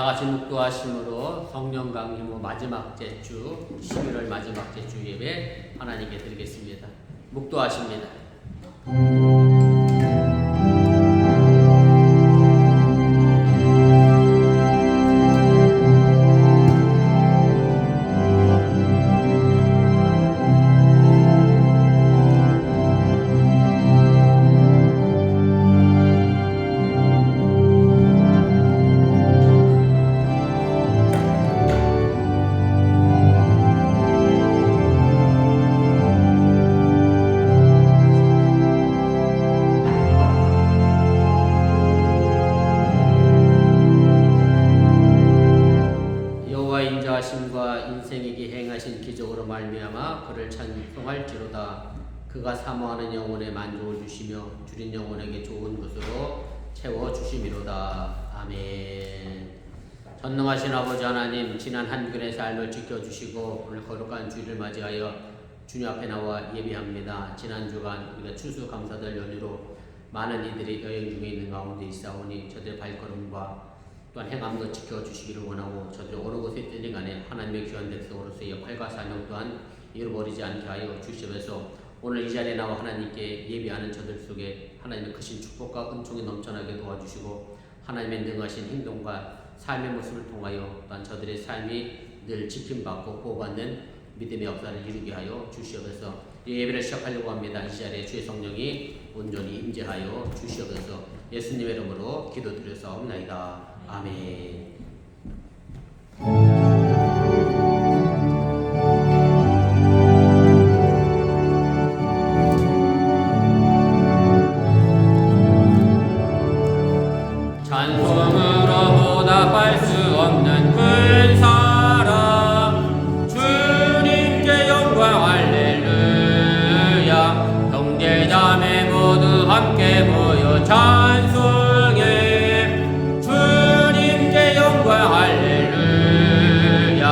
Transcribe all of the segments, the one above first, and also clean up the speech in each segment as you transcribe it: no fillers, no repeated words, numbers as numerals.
같이 묵도하심으로 성령 강림 후 마지막 제주 11월 마지막 제주 예배 하나님께 드리겠습니다. 묵도하십니다. 그를 찬송할지로다. 그가 사모하는 영혼에 만족을 주시며 줄인 영혼에게 좋은 것으로 채워주심이로다. 아멘. 전능하신 아버지 하나님, 지난 한 주간의 삶을 지켜주시고 오늘 거룩한 주일을 맞이하여 주님 앞에 나와 예배합니다. 지난 주간 우리가 추수감사절 연휴로 많은 이들이 여행 중에 있는 가운데 있사오니 저들의 발걸음과 또한 행함도 지켜주시기를 원하고 저들이 어느 곳에 있든지 간에 하나님의 귀한 백성으로서의 역할과 사명 또한 잃어버리지 않게 하여 주시면서 오늘 이 자리에 나와 하나님께 예배하는 저들 속에 하나님의 크신 축복과 은총이 넘쳐나게 도와주시고 하나님의 능하신 행동과 삶의 모습을 통하여 또한 저들의 삶이 늘 지킴받고 보호받는 믿음의 역사를 이루게 하여 주시옵소서. 예배를 시작하려고 합니다. 이 자리에 주의 성령이 온전히 임재하여 주시옵소서. 예수님의 이름으로 기도드려사옵나이다. 아멘. 찬송으로 보답할 수 없는 큰 사랑 주님께 영광 할렐루야. 형제자매 모두 함께 모여 찬송해 주님께 영광 할렐루야.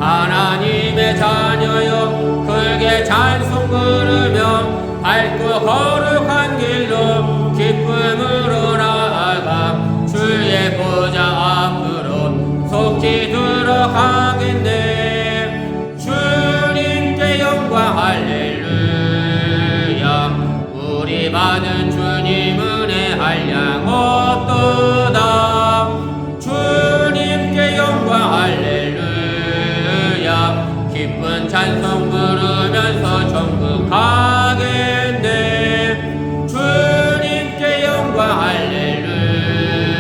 하나님의 자녀여 크게 찬송 부르며 밝고 거룩한 길로 기쁨으로 나아가 주의 보좌 앞으로 속히 들어가겠네. 주님께 영광 할렐루야. 우리 받은 주님 은혜 한량 없도다. 주님께 영광 할렐루야. 기쁜 찬송 부르면서 천국 가겠네. 주님께 영광 할렐루야.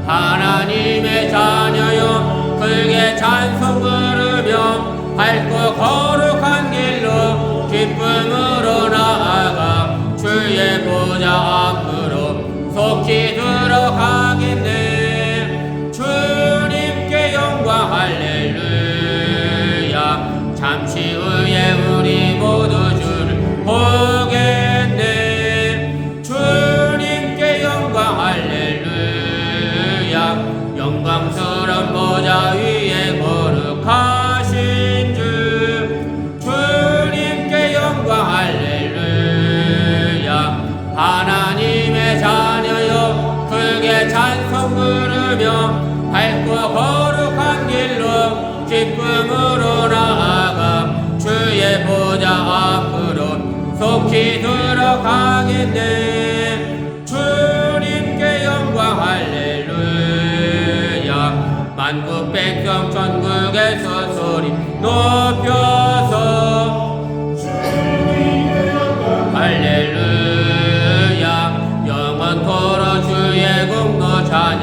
하나님의 자녀여 크게 찬송 부르며 밝고 거룩한 길로 기쁨으로 나아가 주의 보좌 앞으로 속히 들어가겠네. 주님께 영광 할렐루야. 잠시 후에 우리 모두 주를 보겠네. 주님께 영광 할렐루야. 영광스러운 보좌 위에 거룩하신 주 주님께 영광 할렐루야. 하나님의 자녀여 크게 찬송 부르며 밝고 거룩한 길로 기쁨으로 나아가 주의 보좌 앞으로 속히 들어가겠네. 주님께 영광 할렐루야. 만국 백성 천국에서 소리 높여서 주님께 영광 할렐루야. 영원토록 주의 공로 찬양하겠네.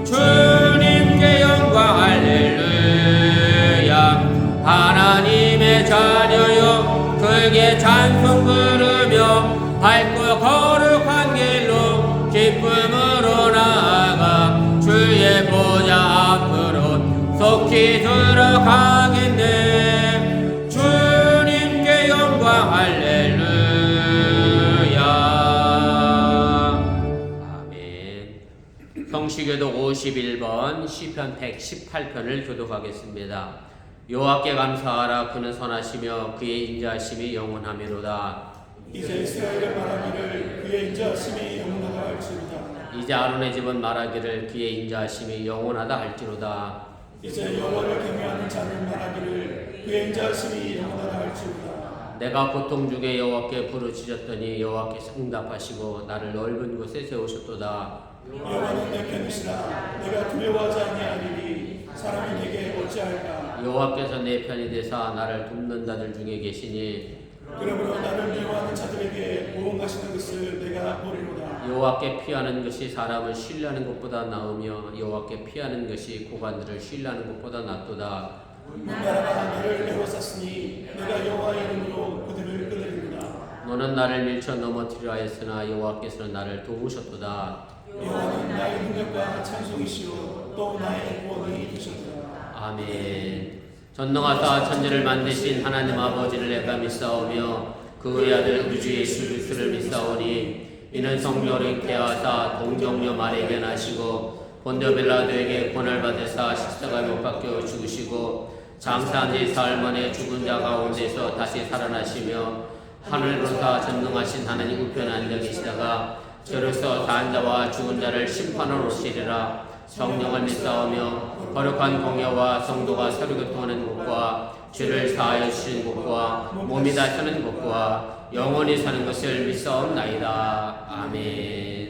주님께 영광 할렐루야. 하나님의 자녀여 크게 찬송 부르며 밝고 거룩한 길로 기쁨으로 나아가 주의 보좌 앞으로 속히 들어가겠네. 주님께 영광 할렐루야. 아멘. 성시교독 51번 시편 118편을 교독하겠습니다. 여호와께 감사하라. 그는 선하시며 그의 인자하심이 영원하미로다. 이제 이스라엘의 말하기를 그의 인자하심이 영원하다 할지로다. 이제 아론의 집은 말하기를 그의 인자하심이 영원하다 할지로다. 이제 여호와를 경외하는 자는 말하기를 그의 인자하심이 영원하다 할지로다. 내가 고통 중에 여호와께 부르짖었더니 여호와께서 응답하시고 나를 넓은 곳에 세우셨도다. 여호와는 내 편이시라. 내가 두려워하지 아니하리니 사람이 내게 어찌할까. 여호와께서 내 편이 되사 나를 돕는 자들 중에 계시니 그러므로 나를 미워하는 자들에게 모험하시는 것을 내가 보리로다. 여호와께 피하는 것이 사람을 신뢰하는 것보다 나으며 여호와께 피하는 것이 고관들을 신뢰하는 것보다 낫도다. 나라가 나를 에워쌌으니 내가 여호와의 이름으로 그들을 끊으리로다. 너는 나를 밀쳐 넘어뜨리려 하였으나 여호와께서는 나를 도우셨도다. 여호와는 나의 능력과 찬송이시오 또 나의 구원이 되셨도다. 아멘. 전능하사 천지를 만드신 하나님 아버지를 내가 믿사오며 그의 아들 우리 주 예수 그리스도를 믿사오니 이는 성령으로 잉태하사 동정녀 마리아에게 나시고 본디오 빌라도에게 고난을 받으사 십자가에 못 박혀 죽으시고 장사한 지 사흘 만에 죽은 자 가운데서 다시 살아나시며 하늘로서 전능하신 하나님 우편에 앉아 계시다가 저로서 사한 자와 죽은 자를 심판하러 오시리라. 성령을 믿사오며 거룩한 공예와 성도가 서로 교통하는 것과 죄를 사하여 주시는 것과 몸이 다스는 것과 영원히 사는 것을 믿사옵나이다. 아멘.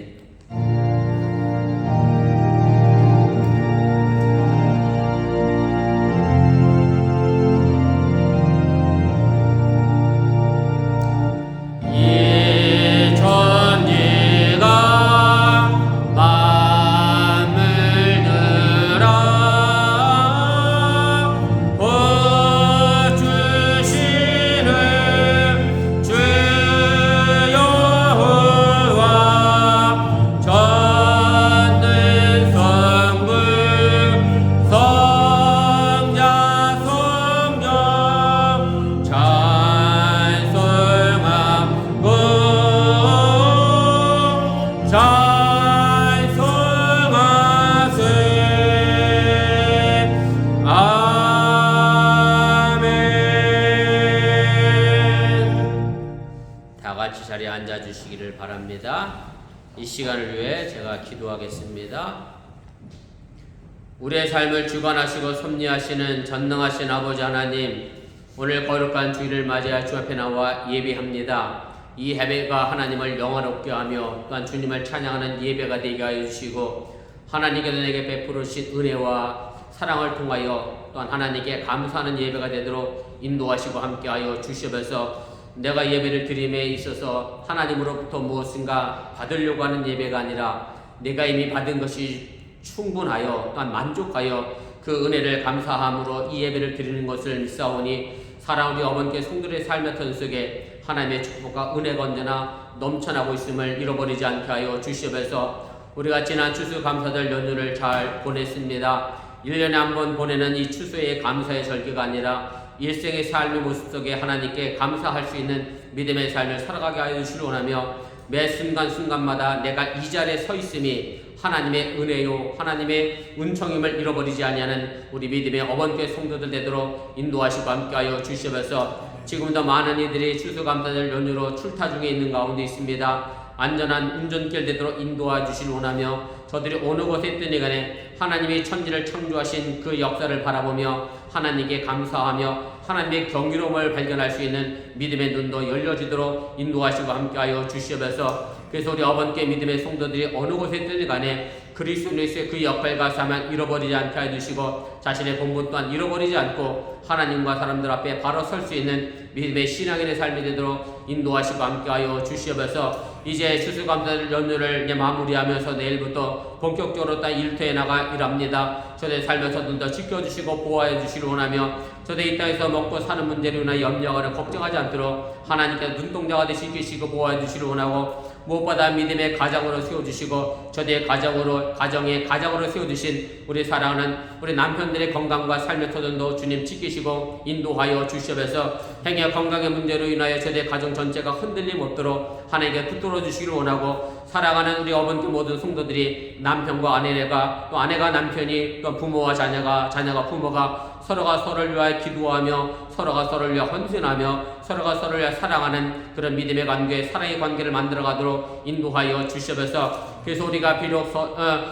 자리에 앉아주시기를 바랍니다. 이 시간을 위해 제가 기도하겠습니다. 우리의 삶을 주관하시고 섭리하시는 전능하신 아버지 하나님, 오늘 거룩한 주일을 맞이할 주 앞에 나와 예배합니다. 이 예배가 하나님을 영화롭게 하며 또한 주님을 찬양하는 예배가 되게 하여 주시고 하나님께서 내게 베풀으신 은혜와 사랑을 통하여 또한 하나님께 감사하는 예배가 되도록 인도하시고 함께하여 주시옵소서. 내가 예배를 드림에 있어서 하나님으로부터 무엇인가 받으려고 하는 예배가 아니라 내가 이미 받은 것이 충분하여 또한 만족하여 그 은혜를 감사함으로 이 예배를 드리는 것을 믿사오니 사랑하는 우리 어머니께 성도의 삶의 턴 속에 하나님의 축복과 은혜가 언제나 넘쳐나고 있음을 잃어버리지 않게 하여 주시옵소서. 우리가 지난 추수감사절 연휴를 잘 보냈습니다. 1년에 한 번 보내는 이 추수의 감사의 절기가 아니라 일생의 삶의 모습 속에 하나님께 감사할 수 있는 믿음의 삶을 살아가게 하여 주시려 원하며 매 순간순간마다 내가 이 자리에 서 있음이 하나님의 은혜요 하나님의 은총임을 잃어버리지 아니하는 우리 믿음의 어머니께 성도들 되도록 인도하시고 함께하여 주시옵소서. 지금도 많은 이들이 추수감사절 연휴로 출타 중에 있는 가운데 있습니다. 안전한 운전길 되도록 인도하 주시길 원하며 저들이 어느 곳에 있든 간에 하나님이 천지를 창조하신 그 역사를 바라보며 하나님께 감사하며 하나님의 경이로움을 발견할 수 있는 믿음의 눈도 열려지도록 인도하시고 함께하여 주시옵소서. 그래서 우리 아버님께 믿음의 성도들이 어느 곳에 있든 간에 그리스도의 그 역할과 사명 잃어버리지 않게 해주시고 자신의 본분 또한 잃어버리지 않고 하나님과 사람들 앞에 바로 설 수 있는 믿음의 신앙인의 삶이 되도록 인도하시고 함께하여 주시옵소서. 이제 추수감사절 연휴를 마무리하면서 내일부터 본격적으로 딱 일터에 나가 일합니다. 저দের 삶에서 눈 더 지켜주시고 보호해 주시길 원하며 저দের 이 땅에서 먹고 사는 문제로 인하 염려하거나 걱정하지 않도록 하나님께 눈동자가 되시키시고 보호해 주시길 원하고 무엇보다 믿음의 가정으로 세워주시고 저들의 가정으로 세워주신 우리 사랑하는 우리 남편들의 건강과 삶의 터전도 주님 지키시고 인도하여 주시옵소서. 행여 건강의 문제로 인하여 저들의 가정 전체가 흔들림 없도록 하나님께 붙들어 주시기를 원하고, 사랑하는 우리 어번트 모든 성도들이 남편과 아내가, 또 아내가 남편이, 또 부모와 자녀가 부모가 서로가 서로를 위하여 기도하며 서로가 서로를 위하여 헌신하며 서로가 서로를 위하여 사랑하는 그런 믿음의 관계, 사랑의 관계를 만들어가도록 인도하여 주시옵소서. 그래서 우리가 비록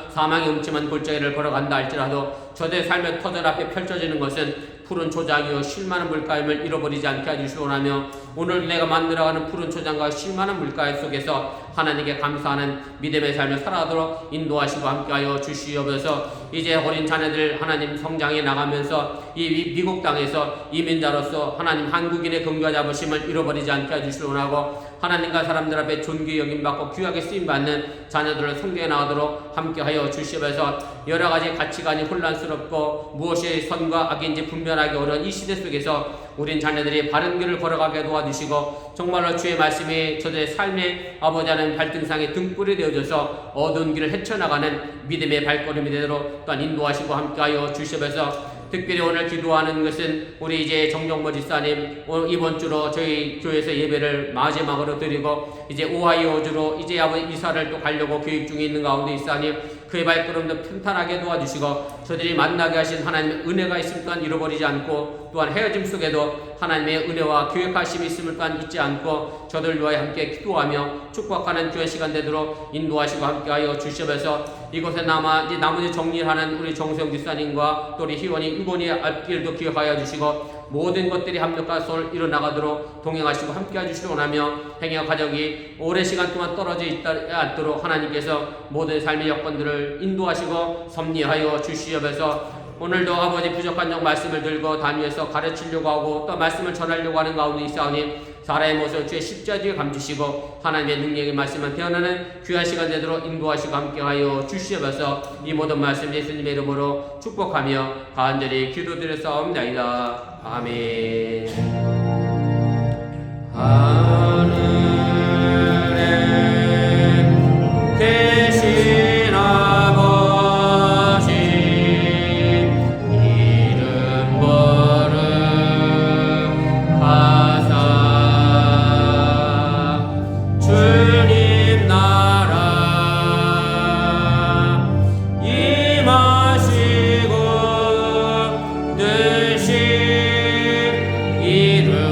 사망의 음침한 골짜기를 걸어간다 할지라도 저들의 삶의 터전 앞에 펼쳐지는 것은 푸른 초장이요 쉴만한 물가임을 잃어버리지 않게 해주시기 원하며, 오늘 내가 만들어가는 푸른 초장과 쉴만한 물가 속에서 하나님께 감사하는 믿음의 삶을 살아가도록 인도하시고 함께하여 주시옵소서. 이제 어린 자녀들 하나님 성장해 나가면서 이 미국 땅에서 이민자로서 하나님 한국인의 긍휼 잡으심을 잃어버리지 않게 해주시기 원하고, 하나님과 사람들 앞에 존귀 여김받고 귀하게 쓰임받는 자녀들을 성장해 나가도록 함께하여 주시옵소서. 여러가지 가치관이 혼란스럽고 무엇이 선과 악인지 분별하기 어려운 이 시대 속에서 우린 자녀들이 바른 길을 걸어가게 도와주시고, 정말로 주의 말씀이 저들의 삶의 아버지 하나님 발등상의 등불이 되어줘서 어두운 길을 헤쳐나가는 믿음의 발걸음이 되도록 또한 인도하시고 함께하여 주시옵소서. 특별히 오늘 기도하는 것은 우리 이제 정정모 집사님 이번 주로 저희 교회에서 예배를 마지막으로 드리고 이제 오하이오주로 이제 아버지 이사를 또 가려고 계획 중에 있는 가운데 있사님, 그의 발걸음도 튼튼하게 도와주시고 저들이 만나게 하신 하나님의 은혜가 있음 또한 잃어버리지 않고, 또한 헤어짐 속에도 하나님의 은혜와 교육하심이 있음을 또한 잊지 않고 저들 위하여 함께 기도하며 축복하는 교회 시간 되도록 인도하시고 함께하여 주시옵소서. 이곳에 이제 나머지 정리하는 우리 정수영 집사님과 또 우리 희원이 유곤이의 앞길도 기억하여 주시고, 모든 것들이 합력하여 일어나가도록 동행하시고 함께해 주시기 원하며, 행여 가족이 오랜 시간 동안 떨어져 있지 않도록 하나님께서 모든 삶의 여건들을 인도하시고 섭리하여 주시옵소서. 오늘도 아버지 부족한 점 말씀을 들고 다니면서 가르치려고 하고 또 말씀을 전하려고 하는 가운데 있사오니 사람의 모습을 주의 십자가 뒤에 감추시고 하나님의 능력의 말씀을 배워나는 귀한 시간 되도록 인도하시고 함께하여 주시옵소서. 이 모든 말씀 예수님의 이름으로 축복하며 간절히 기도드렸사옵나이다. 아멘. 하늘에 계신 아버지 이름 거룩하사 주님 나라 임하시고 뜻이 이루어지이다.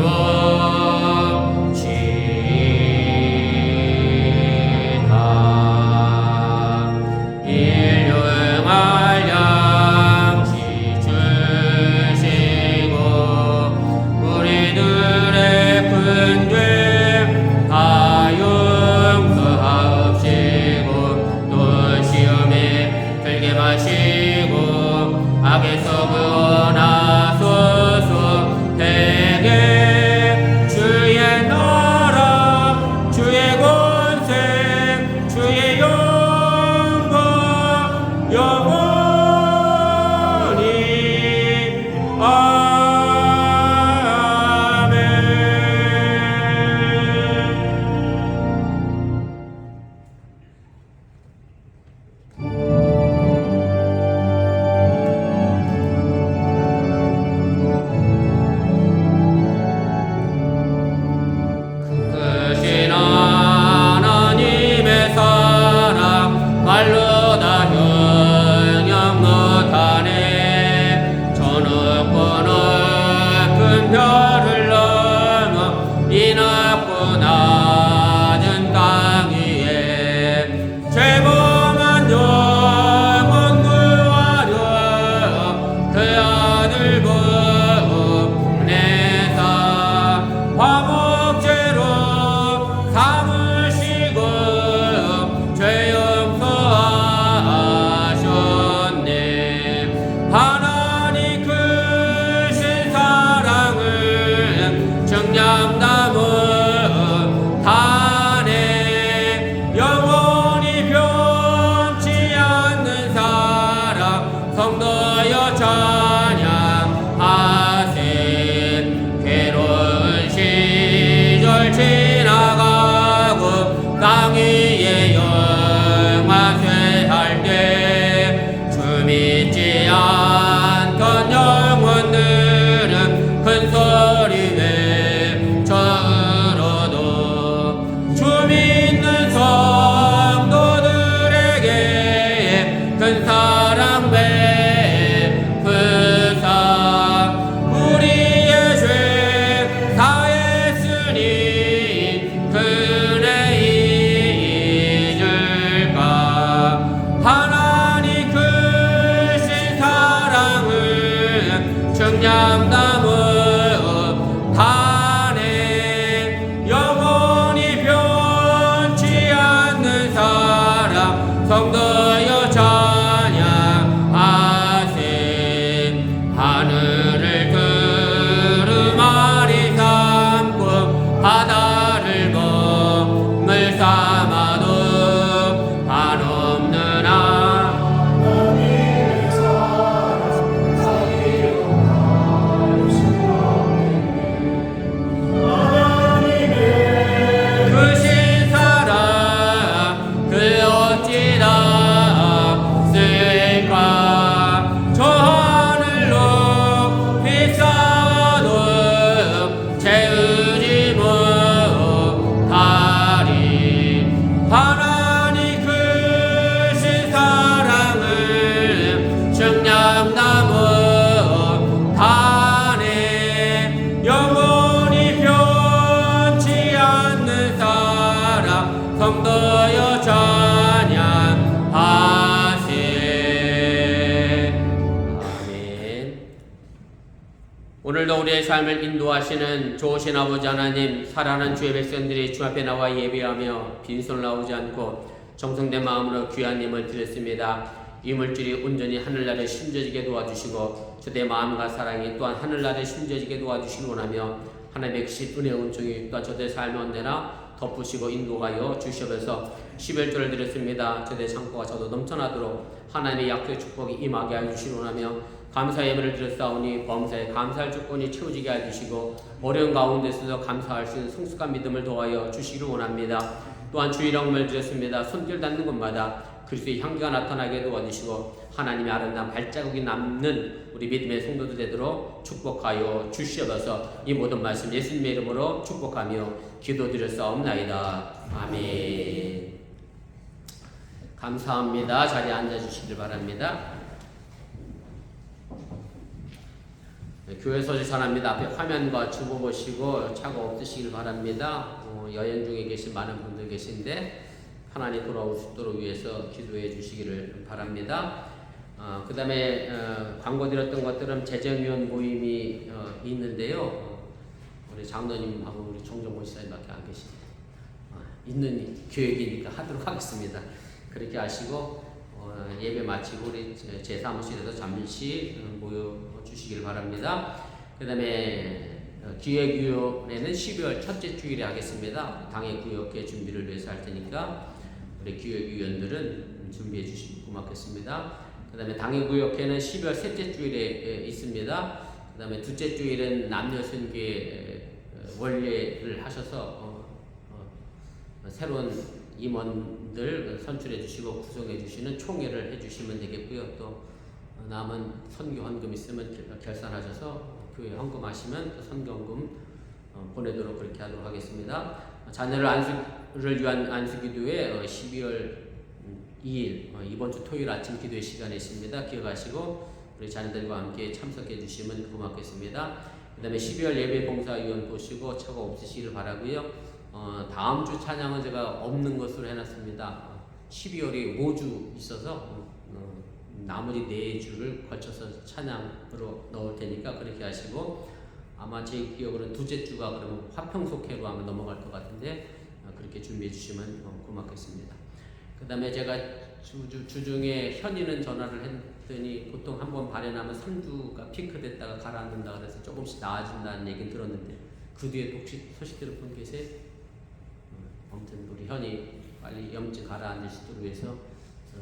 성도여 찬양하세. 하늘을 두루마리 삼고 바다를 먹물 삼아도 한없는 하나님의 사랑 사기로 하나님의 크신 사랑 그 어찌나 쓸까. 저 하늘로 비싸도 채우지 못하리. 하나님 크신 사랑을 증량다 못하네. 영원히 변치 않는 사랑 성도여 찬양하세. 아멘. 오늘도 우리의 삶을 인도하시는 좋으신 아버지 하나님, 사랑하는 주의 백성들이 주 앞에 나와 예배하며 빈손 나오지 않고 정성된 마음으로 귀한 힘을 드렸습니다. 이 물질이 온전히 하늘나라에 심겨지게 도와주시고 주의 마음과 사랑이 또한 하늘나라에 심겨지게 도와주시기 원하며 하나님의 크신 은혜 은총이 또한 저들의 삶의 언제나 덮으시고 인도하여 주시옵소서. 11조를 드렸습니다. 저들의 창고가 저도 넘쳐나도록 하나님의 약속의 축복이 임하게 하여 주시기 원하며 감사 예배를 드렸사오니 범사에 감사할 조건이 채워지게 해주시고 어려운 가운데서도 감사할 수 있는 성숙한 믿음을 도하여 주시기를 원합니다. 또한 주일 영을 드렸습니다. 손길 닿는 곳마다 그리스도의 향기가 나타나게 도와주시고 하나님의 아름다운 발자국이 남는 우리 믿음의 성도들 되도록 축복하여 주시옵소서. 이 모든 말씀 예수님의 이름으로 축복하며 기도드렸사옵나이다. 아멘. 감사합니다. 자리에 앉아주시길 바랍니다. 교회 소식 전합니다. 앞에 화면과 주보 보시고 차가 없으시길 바랍니다. 여행 중에 계신 많은 분들 계신데 편안히 돌아올 수 있도록 위해서 기도해 주시기를 바랍니다. 그 다음에 광고 드렸던 것들은 재정위원 모임이 있는데요. 우리 장로님하고 우리 정정모 시사님밖에 안 계시네요. 있는 계획이니까 하도록 하겠습니다. 그렇게 하시고 예배 마치고 우리 제 사무실에서 잠시 모여 주시길 바랍니다. 그 다음에 기획위원회는 12월 첫째 주일에 하겠습니다. 당의 구역회 준비를 위해서 할 테니까 우리 기획위원들은 준비해 주시면 고맙겠습니다. 그 다음에 당의 구역회는 12월 셋째 주일에 있습니다. 그 다음에 둘째 주일은 남녀순교회 원례를 하셔서 새로운 임원들 선출해 주시고 구성해 주시는 총회를 해 주시면 되겠고요. 또 남은 선교 헌금 있으면 결산하셔서 교회 헌금하시면 또 선교 헌금 보내도록 그렇게 하도록 하겠습니다. 자녀를 안수를 위한 안수기도회 12월 2일 이번 주 토요일 아침 기도회 시간에 있습니다. 기억하시고 우리 자녀들과 함께 참석해 주시면 고맙겠습니다. 그 다음에 12월 예배 봉사위원 보시고 차가 없으시기를 바라고요. 다음 주 찬양은 제가 없는 것으로 해놨습니다. 12월이 5주 있어서 나머지 4주를 걸쳐서 찬양으로 넣을 테니까 그렇게 하시고 아마 제 기억으로는 둘째 주가 그러면 화평속회로 하면 넘어갈 것 같은데 그렇게 준비해 주시면 고맙겠습니다. 그 다음에 제가 주중에 현이는 전화를 했더니 보통 한번 발현하면 3주가 핑크됐다가 가라앉는다 그래서 조금씩 나아진다는 얘기는 들었는데 그 뒤에 혹시 소식 들은 분 계세요? 아무튼 우리 현이 빨리 염증 가라앉을 수 있도록 위해서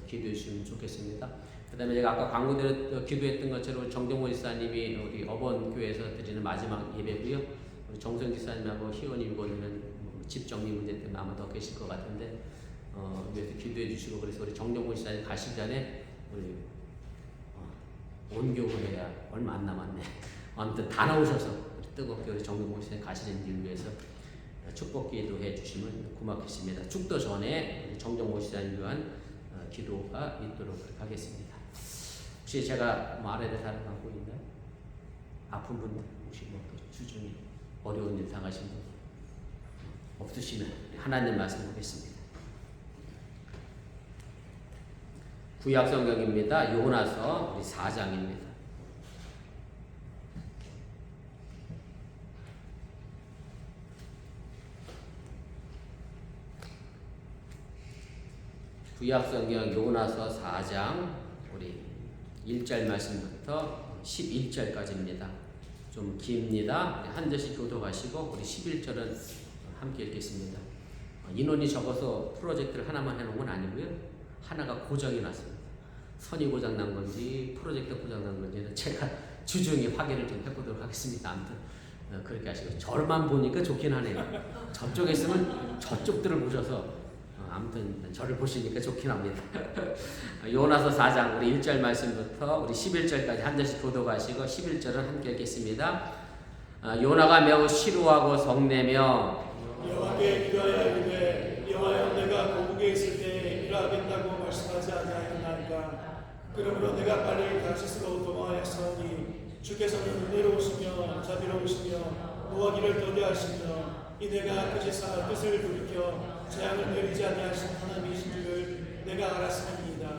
기도해 주시면 좋겠습니다. 그 다음에 제가 아까 광고드렸 기도했던 것처럼 정정모 지사님이 우리 어번교회에서 드리는 마지막 예배고요. 우리 정선 지사님하고 희원님 이번에는 집 정리 문제 때문에 아마 더 계실 것 같은데 위해서 기도해 주시고 그래서 우리 정정모 지사님 가시기 전에 우리 온교회가 얼마 안 남았네. 아무튼 다 나오셔서 뜨겁게 우리 정정모 지사님 가시는 길 위해서 축복 기도해 주시면 고맙겠습니다. 축도 전에 정정모 지사님 위한 기도가 있도록 하겠습니다. 혹시 제가 말해야 될 사람 갖고 있나요? 아픈 분들 혹시 뭐 주중에 어려운 일 당하신 분 없으시면 하나님 말씀 보겠습니다. 구약 성경입니다. 요나서 우리 4장입니다. 구약성경 요나서 4장 우리 1절 말씀부터 11절까지입니다. 좀 깁니다. 한 절씩 교독하시고 우리 11절은 함께 읽겠습니다. 인원이 적어서 프로젝트를 하나만 해놓은 건 아니고요. 하나가 고장이 났습니다. 선이 고장 난 건지 프로젝트 고장 난 건지는 제가 주중에 확인을 좀 해보도록 하겠습니다. 아무튼 그렇게 하시고 저만 보니까 좋긴 하네요. 저쪽에 있으면 저쪽들을 보셔서 아무튼 저를 보시니까 좋긴 합니다. 요나서 4장 우리 1절 말씀부터 우리 11절까지 한 절씩 교독하시고 11절은 함께 읽겠습니다. 요나가 매우 시루하고 성내며 여호와께 기도하여 이르되 여호와여 내가 고국에 있을 때 일하겠다고 말씀하지 아니하였나이까. 그러므로 내가 빨리 다시스로 도망하였사오니 주께서는 은혜로우시며 자비로우시며 노하기를 더디하시며 이 내가 그제사 뜻을 돌이켜 재앙을 내리지 아니하신 하나님이신 줄을 내가 알았습니다.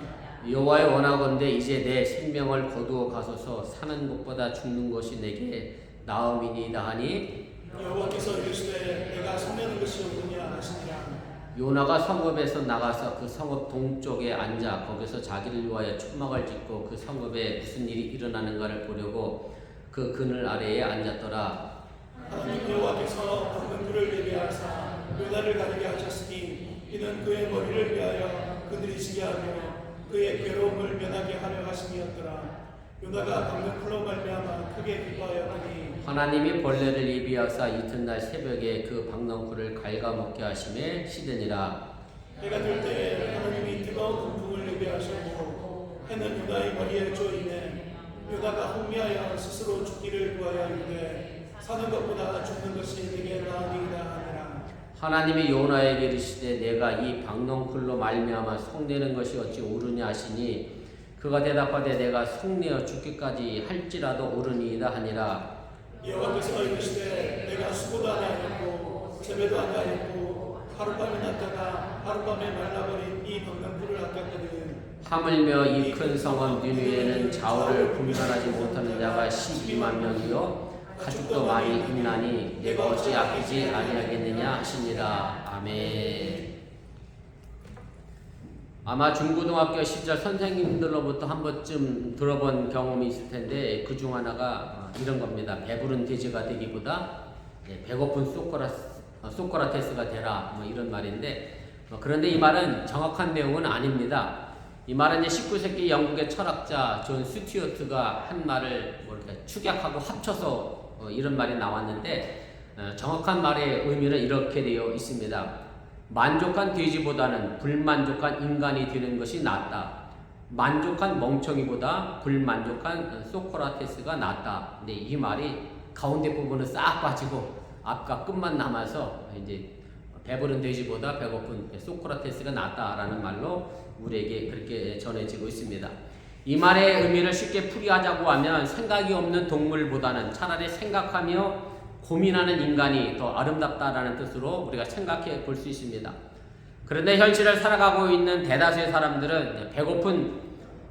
여호와의 원하건대 이제 내 생명을 거두어 가소서. 사는 것보다 죽는 것이 내게 나음이니이다 하니 여호와께서 이르시되 내가 성내는 것이 옳으냐 하시니라. 요나가 성읍에서 나가서 그 성읍 동쪽에 앉아 거기서 자기를 위하여 천막을 짓고 그 성읍에 무슨 일이 일어나는가를 보려고 그 그늘 아래에 앉았더라. 하나님 여호와께서 밝은 불을 예비하사 요나를 가리게 하셨으니 이는 그의 머리를 위하여 그늘이 지게 하며 그의 괴로움을 면하게 하려 하심이었더라. 요나가 밝은 불로 말미암아 크게 기뻐하였더니 하나님이 벌레를 예비하사 이튿날 새벽에 그 박넝쿨을 갉아먹게 하심에 시드니라. 해가 들 때 하나님이 뜨거운 동풍을 예비하셨고 해는 요나의 머리에 쪼이네. 요나가 혼미하여 스스로 죽기를 구하여 이르되 사는 것보다 죽는 것이 내게 나으니이다 하니라. 하나님이 요나에게 이르시되 내가 이 박넝쿨로 말미암아 속내는 것이 어찌 옳으냐 하시니 그가 대답하되 내가 속내어 죽기까지 할지라도 옳으니이다 하니라. 여호와께서 이르시되 내가 수고도 아니하였고 재배도 아니하였고 하룻밤이 났다가 하룻밤에 말라버린 이 박명풀을 아꼈거든. 하물며 이 큰 성읍 니느웨는 좌우를 분간하지 못하는 자가 12만 명이요 가축도 많이 있나니 내가 어찌 아끼지 아니하겠느냐 하시니라. 아멘. 아마 중고등학교 시절 선생님들로부터 한 번쯤 들어본 경험이 있을 텐데 그 중 하나가 이런 겁니다. 배부른 돼지가 되기보다 배고픈 소크라테스가 되라, 뭐 이런 말인데, 그런데 이 말은 정확한 내용은 아닙니다. 이 말은 이제 19세기 영국의 철학자 존 스튜어트가 한 말을 뭐 이렇게 축약하고 합쳐서 이런 말이 나왔는데, 정확한 말의 의미는 이렇게 되어 있습니다. 만족한 돼지보다는 불만족한 인간이 되는 것이 낫다. 만족한 멍청이보다 불만족한 소크라테스가 낫다. 근데 이 말이 가운데 부분은 싹 빠지고 앞과 끝만 남아서 이제 배부른 돼지보다 배고픈 소크라테스가 낫다라는 말로 우리에게 그렇게 전해지고 있습니다. 이 말의 의미를 쉽게 풀이하자고 하면 생각이 없는 동물보다는 차라리 생각하며 고민하는 인간이 더 아름답다라는 뜻으로 우리가 생각해 볼 수 있습니다. 그런데 현실을 살아가고 있는 대다수의 사람들은 배고픈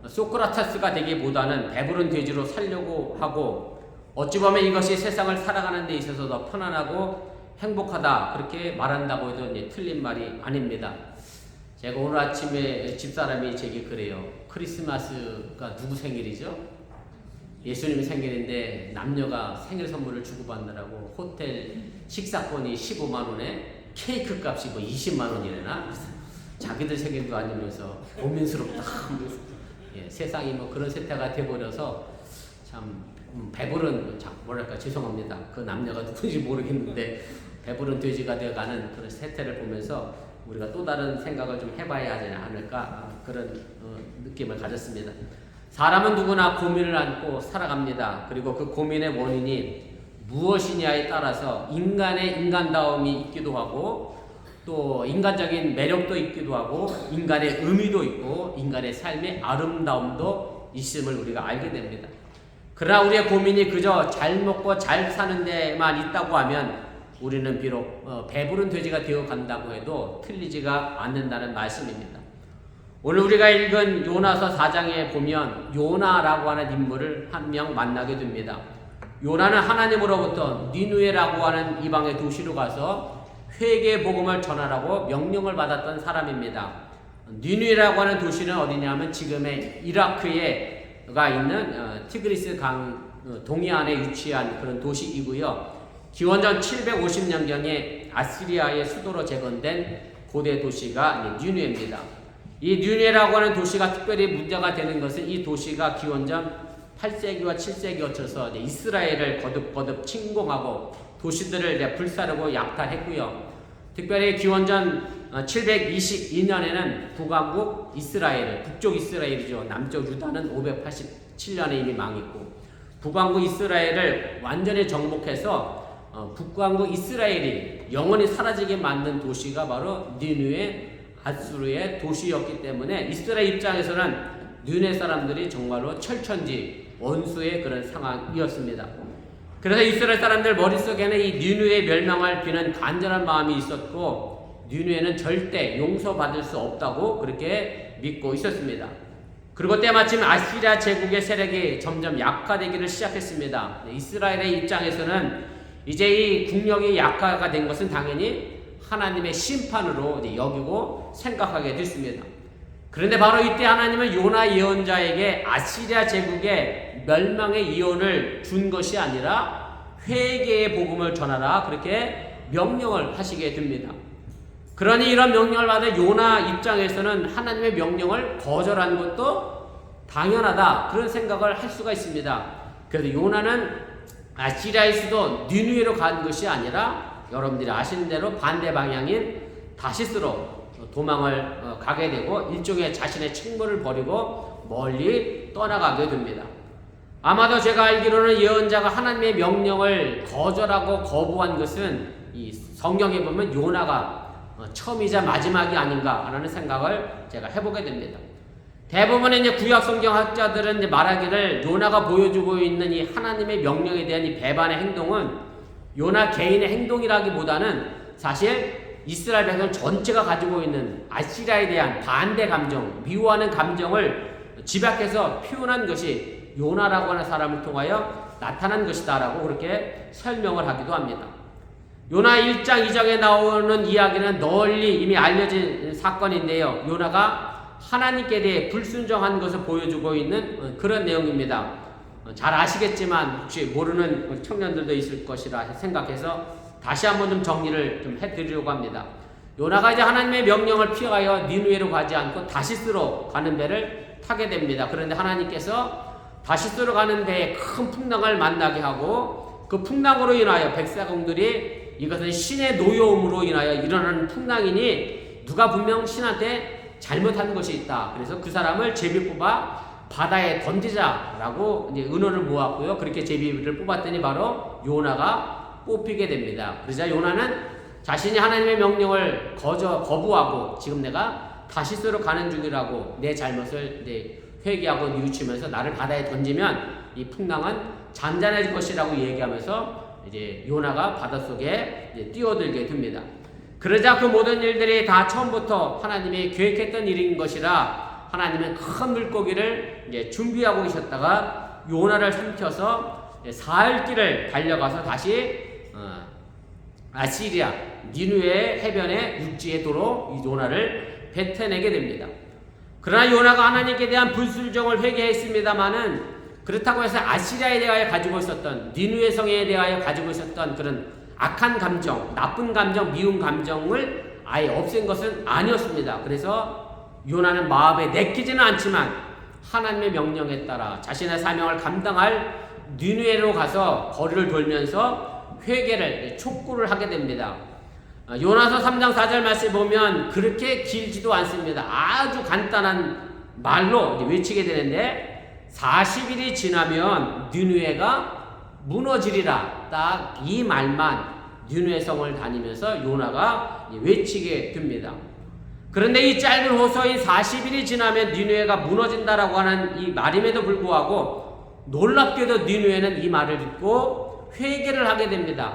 소크라테스가 되기보다는 배부른 돼지로 살려고 하고, 어찌 보면 이것이 세상을 살아가는 데 있어서 더 편안하고 행복하다 그렇게 말한다고 해도 이제 틀린 말이 아닙니다. 제가 오늘 아침에 집사람이 제게 그래요. 크리스마스가 누구 생일이죠? 예수님 생일인데 남녀가 생일 선물을 주고받느라고 호텔 식사권이 15만 원에 케이크 값이 뭐 20만 원이래나? 자기들 생일도 아니면서 고민스럽다. 세상이 뭐 그런 세태가 돼버려서 참 배부른, 뭐랄까 죄송합니다. 그 남녀가 누군지 모르겠는데 배부른 돼지가 되어가는 그런 세태를 보면서 우리가 또 다른 생각을 좀 해봐야 하지 않을까, 그런 느낌을 가졌습니다. 사람은 누구나 고민을 안고 살아갑니다. 그리고 그 고민의 원인이 무엇이냐에 따라서 인간의 인간다움이 있기도 하고 또 인간적인 매력도 있기도 하고 인간의 의미도 있고 인간의 삶의 아름다움도 있음을 우리가 알게 됩니다. 그러나 우리의 고민이 그저 잘 먹고 잘 사는 데만 있다고 하면 우리는 비록 배부른 돼지가 되어 간다고 해도 틀리지가 않는다는 말씀입니다. 오늘 우리가 읽은 요나서 4장에 보면 요나라고 하는 인물을 한 명 만나게 됩니다. 요나는 하나님으로부터 니느웨라고 하는 이방의 도시로 가서 회개의 복음을 전하라고 명령을 받았던 사람입니다. 니누에라고 하는 도시는 어디냐면 지금의 이라크에가 있는 티그리스 강 동해안에 위치한 그런 도시이고요. 기원전 750년경에 아시리아의 수도로 재건된 고대 도시가 니누에입니다. 이 니누에라고 하는 도시가 특별히 문제가 되는 것은 이 도시가 기원전 8세기와 7세기 거쳐서 이스라엘을 거듭 침공하고 도시들을 불사르고 약탈했고요. 특별히 기원전 722년에는 북왕국 이스라엘, 북쪽 이스라엘이죠. 남쪽 유다는 587년에 이미 망했고 북왕국 이스라엘을 완전히 정복해서 북왕국 이스라엘이 영원히 사라지게 만든 도시가 바로 니누에 아수르의 도시였기 때문에 이스라엘 입장에서는 니누에 사람들이 정말로 철천지 원수의 그런 상황이었습니다. 그래서 이스라엘 사람들 머릿속에는 이 니누의 멸망을 비는 간절한 마음이 있었고 니누에는 절대 용서받을 수 없다고 그렇게 믿고 있었습니다. 그리고 때마침 아시리아 제국의 세력이 점점 약화되기를 시작했습니다. 이스라엘의 입장에서는 이제 이 국력이 약화가 된 것은 당연히 하나님의 심판으로 여기고 생각하게 됐습니다. 그런데 바로 이때 하나님은 요나 예언자에게 아시리아 제국의 멸망의 예언을 준 것이 아니라 회개의 복음을 전하라 그렇게 명령을 하시게 됩니다. 그러니 이런 명령을 받은 요나 입장에서는 하나님의 명령을 거절한 것도 당연하다 그런 생각을 할 수가 있습니다. 그래서 요나는 아시리아의 수도 니누에로 간 것이 아니라 여러분들이 아시는 대로 반대 방향인 다시스로 도망을 가게 되고 일종의 자신의 책무를 버리고 멀리 떠나가게 됩니다. 아마도 제가 알기로는 예언자가 하나님의 명령을 거절하고 거부한 것은 이 성경에 보면 요나가 처음이자 마지막이 아닌가라는 생각을 제가 해보게 됩니다. 대부분의 이제 구약 성경 학자들은 이제 말하기를 요나가 보여주고 있는 이 하나님의 명령에 대한 이 배반의 행동은 요나 개인의 행동이라기보다는 사실 이스라엘 백성 전체가 가지고 있는 아시리아에 대한 반대 감정, 미워하는 감정을 집약해서 표현한 것이 요나라고 하는 사람을 통하여 나타난 것이다라고 그렇게 설명을 하기도 합니다. 요나 1장 2장에 나오는 이야기는 널리 이미 알려진 사건인데요. 요나가 하나님께 대해 불순종한 것을 보여주고 있는 그런 내용입니다. 잘 아시겠지만 혹시 모르는 청년들도 있을 것이라 생각해서 다시 한번 좀 정리를 좀 해드리려고 합니다. 요나가 이제 하나님의 명령을 피하여 니누에로 가지 않고 다시스로 가는 배를 타게 됩니다. 그런데 하나님께서 다시스로 가는 배에 큰 풍랑을 만나게 하고 그 풍랑으로 인하여 백성들이 이것은 신의 노여움으로 인하여 일어나는 풍랑이니 누가 분명 신한테 잘못한 것이 있다. 그래서 그 사람을 제비 뽑아 바다에 던지자라고 이제 은원을 모았고요. 그렇게 제비를 뽑았더니 바로 요나가 뽑히게 됩니다. 그러자 요나는 자신이 하나님의 명령을 거부하고 지금 내가 다시스로 가는 중이라고 내 잘못을 이제 회개하고 뉘우치면서 나를 바다에 던지면 이 풍랑은 잔잔해질 것이라고 얘기하면서 이제 요나가 바닷속에 이제 뛰어들게 됩니다. 그러자 그 모든 일들이 다 처음부터 하나님이 계획했던 일인 것이라 하나님은 큰 물고기를 이제 준비하고 계셨다가 요나를 삼켜서 사흘 길을 달려가서 다시 아시리아 니누에 해변의 육지에 도로 이 요나를 뱉어내게 됩니다. 그러나 요나가 하나님께 대한 불순종을 회개했습니다마는 그렇다고 해서 아시리아에 대하여 가지고 있었던 니누에 성에 대하여 가지고 있었던 그런 악한 감정, 나쁜 감정, 미운 감정을 아예 없앤 것은 아니었습니다. 그래서 요나는 마음에 내키지는 않지만 하나님의 명령에 따라 자신의 사명을 감당할 니누에로 가서 거리를 돌면서 회개를 촉구를 하게 됩니다. 요나서 3장 4절 말씀 보면 그렇게 길지도 않습니다. 아주 간단한 말로 외치게 되는데 40일이 지나면 니누에가 무너지리라. 딱 이 말만 니누에 성을 다니면서 요나가 외치게 됩니다. 그런데 이 짧은 호소인 40일이 지나면 니누에가 무너진다라고 하는 이 말임에도 불구하고 놀랍게도 니누에는 이 말을 듣고 회개를 하게 됩니다.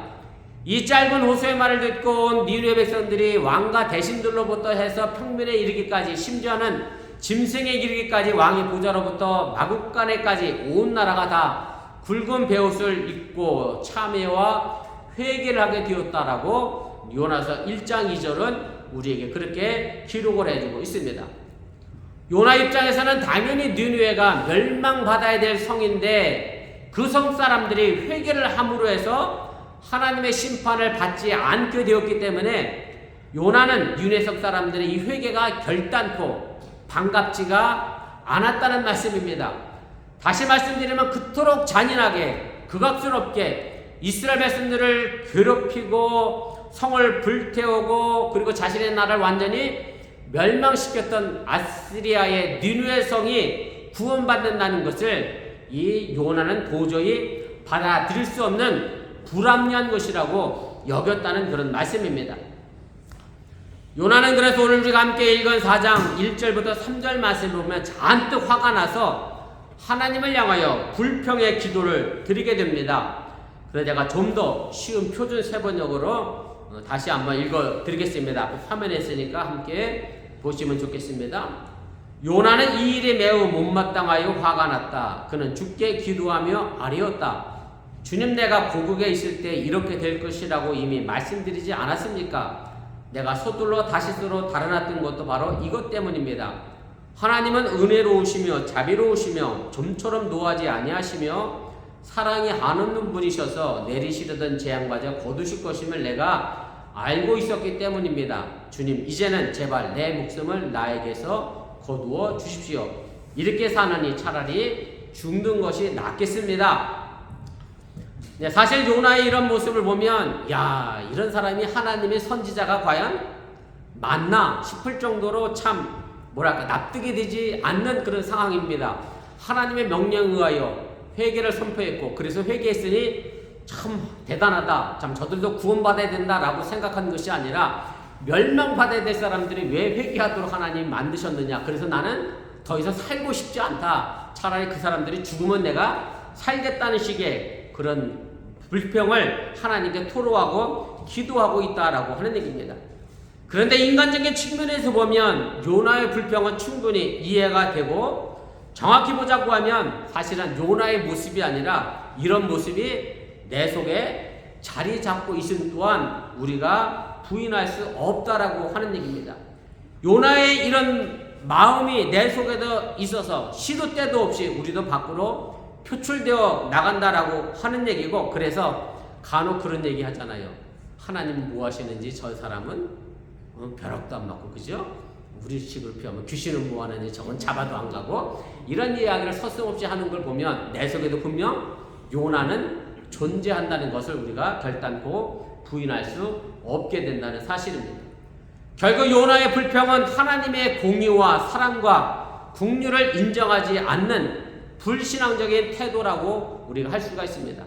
이 짧은 호소의 말을 듣고 온 니누에 백성들이 왕과 대신들로부터 해서 평민에 이르기까지 심지어는 짐승에 이르기까지 왕의 보좌로부터 마국간에까지 온 나라가 다 굵은 베옷을 입고 참회와 회개를 하게 되었다라고 요나서 1장 2절은 우리에게 그렇게 기록을 해주고 있습니다. 요나 입장에서는 당연히 느느웨가 멸망받아야 될 성인데 그 성 사람들이 회개를 함으로 해서 하나님의 심판을 받지 않게 되었기 때문에 요나는 니느웨 성 사람들의 이 회개가 결단코 반갑지가 않았다는 말씀입니다. 다시 말씀드리면 그토록 잔인하게 극악스럽게 이스라엘 백성들을 괴롭히고 성을 불태우고 그리고 자신의 나라를 완전히 멸망시켰던 아시리아의 니느웨 성이 구원받는다는 것을 이 요나는 도저히 받아들일 수 없는 불합리한 것이라고 여겼다는 그런 말씀입니다. 요나는 그래서 오늘 우리가 함께 읽은 4장 1절부터 3절 말씀을 보면 잔뜩 화가 나서 하나님을 향하여 불평의 기도를 드리게 됩니다. 그래서 제가 좀 더 쉬운 표준 세번역으로 다시 한번 읽어 드리겠습니다. 화면에 있으니까 함께 보시면 좋겠습니다. 요나는 이 일에 매우 못마땅하여 화가 났다. 그는 주께 기도하며 아뢰었다. 주님, 내가 고국에 있을 때 이렇게 될 것이라고 이미 말씀드리지 않았습니까? 내가 서둘러 다시스로 달아났던 것도 바로 이것 때문입니다. 하나님은 은혜로우시며 자비로우시며 좀처럼 노하지 아니하시며 사랑이 한없는 분이셔서 내리시려던 재앙마저 거두실 것임을 내가 알고 있었기 때문입니다. 주님, 이제는 제발 내 목숨을 나에게서 거두어 주십시오. 이렇게 사느니 차라리 죽는 것이 낫겠습니다. 네, 사실 요나의 이런 모습을 보면 야, 이런 사람이 하나님의 선지자가 과연 맞나 싶을 정도로 참 뭐랄까 납득이 되지 않는 그런 상황입니다. 하나님의 명령에 의하여 회개를 선포했고 그래서 회개했으니 참 대단하다. 참 저들도 구원받아야 된다라고 생각한 것이 아니라 멸망받아야 될 사람들이 왜 회개하도록 하나님이 만드셨느냐. 그래서 나는 더 이상 살고 싶지 않다. 차라리 그 사람들이 죽으면 내가 살겠다는 식의 그런 불평을 하나님께 토로하고 기도하고 있다라고 하는 얘기입니다. 그런데 인간적인 측면에서 보면 요나의 불평은 충분히 이해가 되고 정확히 보자고 하면 사실은 요나의 모습이 아니라 이런 모습이 내 속에 자리 잡고 있음 또한 우리가 부인할 수 없다라고 하는 얘기입니다. 요나의 이런 마음이 내 속에도 있어서 시도 때도 없이 우리도 밖으로 표출되어 나간다라고 하는 얘기고 그래서 간혹 그런 얘기 하잖아요. 하나님은 뭐 하시는지 저 사람은 벼락도 안 맞고 그죠? 우리 식으로 표현하면 귀신은 뭐 하는지 저건 잡아도 안 가고 이런 이야기를 서슴없이 하는 걸 보면 내 속에도 분명 요나는 존재한다는 것을 우리가 결단코 부인할 수 없게 된다는 사실입니다. 결국 요나의 불평은 하나님의 공의와 사랑과 긍휼을 인정하지 않는 불신앙적인 태도라고 우리가 할 수가 있습니다.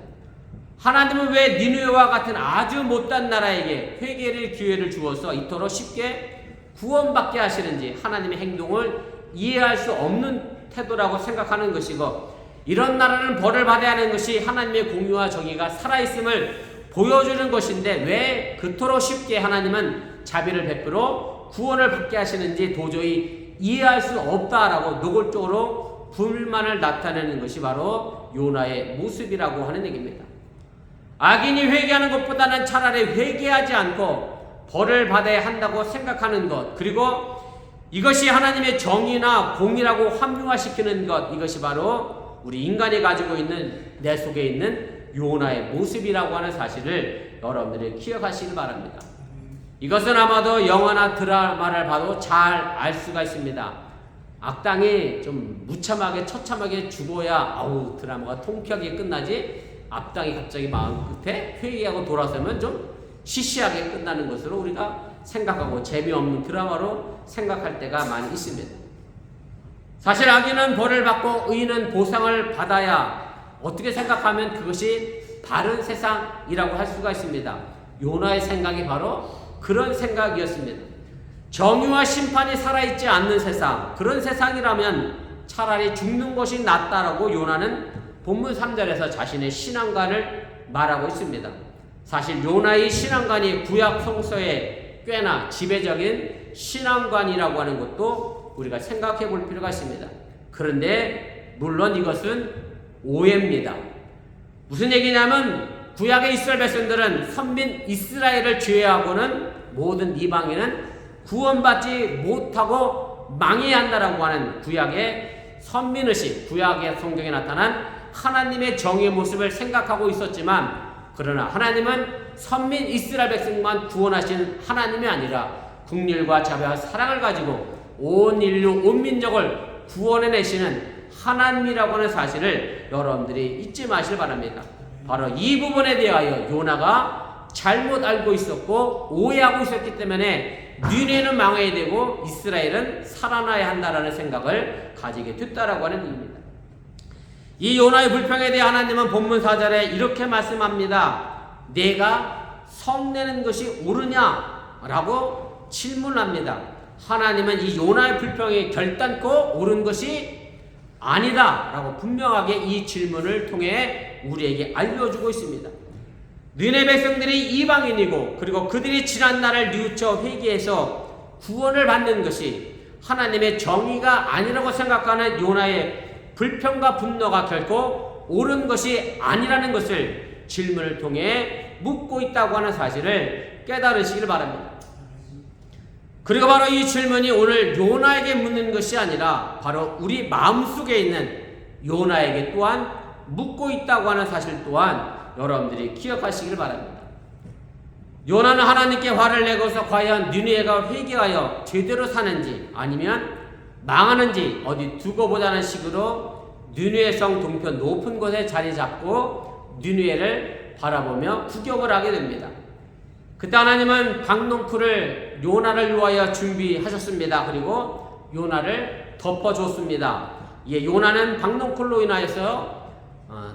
하나님은 왜 니느웨와 같은 아주 못된 나라에게 회개의 기회를 주어서 이토록 쉽게 구원받게 하시는지 하나님의 행동을 이해할 수 없는 태도라고 생각하는 것이고 이런 나라는 벌을 받아야 하는 것이 하나님의 공의와 정의가 살아있음을 보여주는 것인데 왜 그토록 쉽게 하나님은 자비를 베풀어 구원을 받게 하시는지 도저히 이해할 수 없다라고 노골적으로 불만을 나타내는 것이 바로 요나의 모습이라고 하는 얘기입니다. 악인이 회개하는 것보다는 차라리 회개하지 않고 벌을 받아야 한다고 생각하는 것 그리고 이것이 하나님의 정의나 공의라고 합리화시키는 것 이것이 바로 우리 인간이 가지고 있는 내 속에 있는 요나의 모습이라고 하는 사실을 여러분들이 기억하시기 바랍니다. 이것은 아마도 영화나 드라마를 봐도 잘 알 수가 있습니다. 악당이 좀 무참하게 처참하게 죽어야 아우 드라마가 통쾌하게 끝나지 악당이 갑자기 마음 끝에 회개하고 돌아서면 좀 시시하게 끝나는 것으로 우리가 생각하고 재미없는 드라마로 생각할 때가 많이 있습니다. 사실 악인은 벌을 받고 의인은 보상을 받아야 어떻게 생각하면 그것이 바른 세상이라고 할 수가 있습니다. 요나의 생각이 바로 그런 생각이었습니다. 정의와 심판이 살아있지 않는 세상 그런 세상이라면 차라리 죽는 것이 낫다라고 요나는 본문 3절에서 자신의 신앙관을 말하고 있습니다. 사실 요나의 신앙관이 구약 성서에 꽤나 지배적인 신앙관이라고 하는 것도 우리가 생각해 볼 필요가 있습니다. 그런데 물론 이것은 오해입니다. 무슨 얘기냐면 구약의 이스라엘 백성들은 선민 이스라엘을 제외하고는 모든 이방인은 구원받지 못하고 망해야 한다라고 하는 구약의 선민의식, 구약의 성경에 나타난 하나님의 정의의 모습을 생각하고 있었지만, 그러나 하나님은 선민 이스라엘 백성만 구원하신 하나님이 아니라 긍휼과 자비와 사랑을 가지고 온 인류, 온 민족을 구원해내시는 하나님이라고 하는 사실을 여러분들이 잊지 마시길 바랍니다. 바로 이 부분에 대하여 요나가 잘못 알고 있었고 오해하고 있었기 때문에 니네는 망해야 되고 이스라엘은 살아나야 한다라는 생각을 가지게 됐다라고 하는 의미입니다. 이 요나의 불평에 대해 하나님은 본문 4절에 이렇게 말씀합니다. 내가 성내는 것이 옳으냐라고 질문합니다. 하나님은 이 요나의 불평이 결단코 옳은 것이 아니다 라고 분명하게 이 질문을 통해 우리에게 알려주고 있습니다. 너네 백성들이 이방인이고 그리고 그들이 지난날을 뉘우쳐 회개해서 구원을 받는 것이 하나님의 정의가 아니라고 생각하는 요나의 불평과 분노가 결코 옳은 것이 아니라는 것을 질문을 통해 묻고 있다고 하는 사실을 깨달으시길 바랍니다. 그리고 바로 이 질문이 오늘 요나에게 묻는 것이 아니라 바로 우리 마음속에 있는 요나에게 또한 묻고 있다고 하는 사실 또한 여러분들이 기억하시길 바랍니다. 요나는 하나님께 화를 내고서 과연 니느웨가 회개하여 제대로 사는지 아니면 망하는지 어디 두고 보자는 식으로 니느웨 성 동편 높은 곳에 자리 잡고 니느웨를 바라보며 구경을 하게 됩니다. 그때 하나님은 박농풀을 요나를 위하여 준비하셨습니다. 그리고 요나를 덮어줬습니다. 요나는 박농풀로 인하여서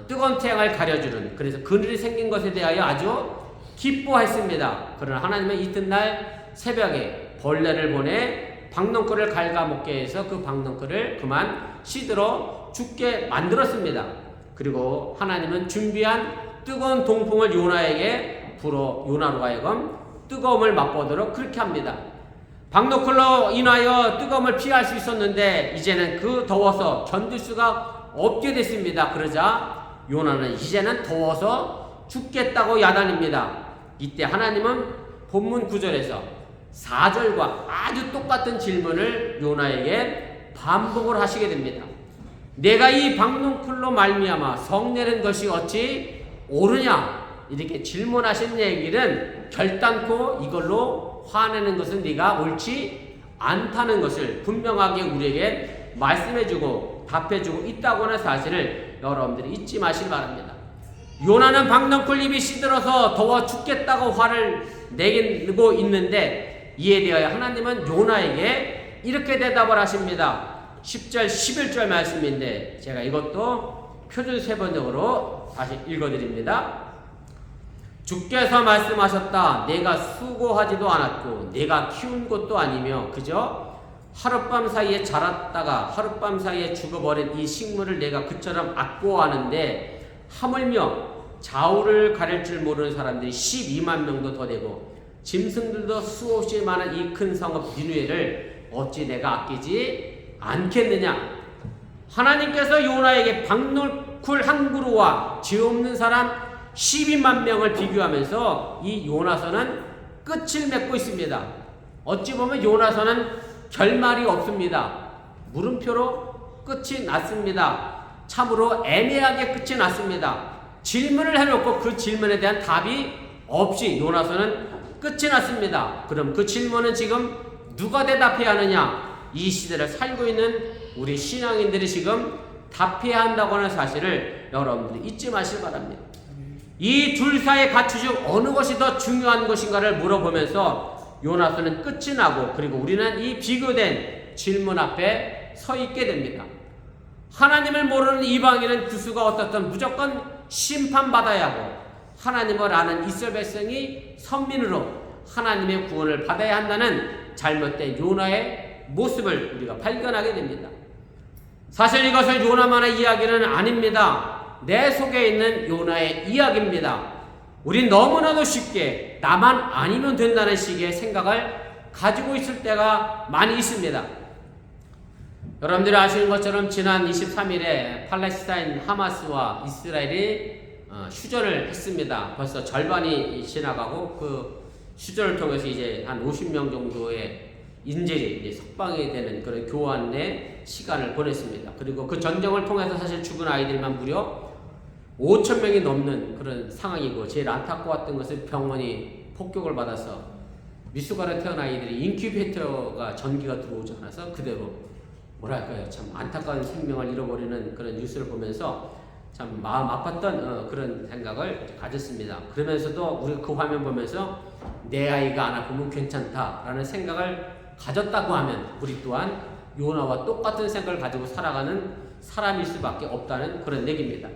뜨거운 태양을 가려주는, 그래서 그늘이 생긴 것에 대하여 아주 기뻐했습니다. 그러나 하나님은 이튿날 새벽에 벌레를 보내 박농풀을 갉아먹게 해서 그 박농풀을 그만 시들어 죽게 만들었습니다. 그리고 하나님은 준비한 뜨거운 동풍을 요나에게 불어 요나로 하여금 뜨거움을 맛보도록 그렇게 합니다. 박노클로 인하여 뜨거움을 피할 수 있었는데 이제는 그 더워서 견딜 수가 없게 됐습니다. 그러자 요나는 이제는 더워서 죽겠다고 야단입니다. 이때 하나님은 본문 9절에서 4절과 아주 똑같은 질문을 요나에게 반복을 하시게 됩니다. 내가 이 박농풀로 말미암아 성내는 것이 어찌 옳으냐? 이렇게 질문하신 얘기는 결단코 이걸로 화내는 것은 네가 옳지 않다는 것을 분명하게 우리에게 말씀해주고 답해주고 있다고 하는 사실을 여러분들이 잊지 마시기 바랍니다. 요나는 박농풀 입이 시들어서 더워 죽겠다고 화를 내고 있는데 이에 대하여 하나님은 요나에게 이렇게 대답을 하십니다. 10절 11절 말씀인데 제가 이것도 표준 세번역으로 다시 읽어드립니다. 주께서 말씀하셨다. 내가 수고하지도 않았고 내가 키운 것도 아니며 그저 하룻밤 사이에 자랐다가 하룻밤 사이에 죽어버린 이 식물을 내가 그처럼 아까워하는데 하물며 좌우를 가릴 줄 모르는 사람들이 12만 명도 더 되고 짐승들도 수없이 많은 이 큰 성읍 니느웨를 어찌 내가 아끼지 않겠느냐. 하나님께서 요나에게 박농풀 한 그루와 죄 없는 사람 12만 명을 비교하면서 이 요나서는 끝을 맺고 있습니다. 어찌 보면 요나서는 결말이 없습니다. 물음표로 끝이 났습니다. 참으로 애매하게 끝이 났습니다. 질문을 해놓고 그 질문에 대한 답이 없이 요나서는 끝이 났습니다. 그럼 그 질문은 지금 누가 대답해야 하느냐? 이 시대를 살고 있는 우리 신앙인들이 지금 답해야 한다고 하는 사실을 여러분들이 잊지 마시기 바랍니다. 이 둘 사이의 가치 중 어느 것이 더 중요한 것인가를 물어보면서 요나서는 끝이 나고 그리고 우리는 이 비교된 질문 앞에 서 있게 됩니다. 하나님을 모르는 이방인은 구수가 어떻든 무조건 심판받아야 하고 하나님을 아는 이스라엘 백성이 선민으로 하나님의 구원을 받아야 한다는 잘못된 요나의 모습을 우리가 발견하게 됩니다. 사실 이것을 요나만의 이야기는 아닙니다. 내 속에 있는 요나의 이야기입니다. 우린 너무나도 쉽게 나만 아니면 된다는 식의 생각을 가지고 있을 때가 많이 있습니다. 여러분들이 아시는 것처럼 지난 23일에 팔레스타인 하마스와 이스라엘이 휴전을 했습니다. 벌써 절반이 지나가고 그 휴전을 통해서 이제 한 50명 정도의 인질이 이제 석방이 되는 그런 교환의 시간을 보냈습니다. 그리고 그 전쟁을 통해서 사실 죽은 아이들만 무려 5천 명이 넘는 그런 상황이고, 제일 안타까웠던 것은 병원이 폭격을 받아서 미숙아로 태어난 아이들이 인큐베이터가 전기가 들어오지 않아서 그대로 뭐랄까요, 참 안타까운 생명을 잃어버리는 그런 뉴스를 보면서 참 마음 아팠던 그런 생각을 가졌습니다. 그러면서도 우리가 그 화면 보면서 내 아이가 안 아프면 괜찮다라는 생각을 가졌다고 하면 우리 또한 요나와 똑같은 생각을 가지고 살아가는 사람일 수밖에 없다는 그런 얘기입니다.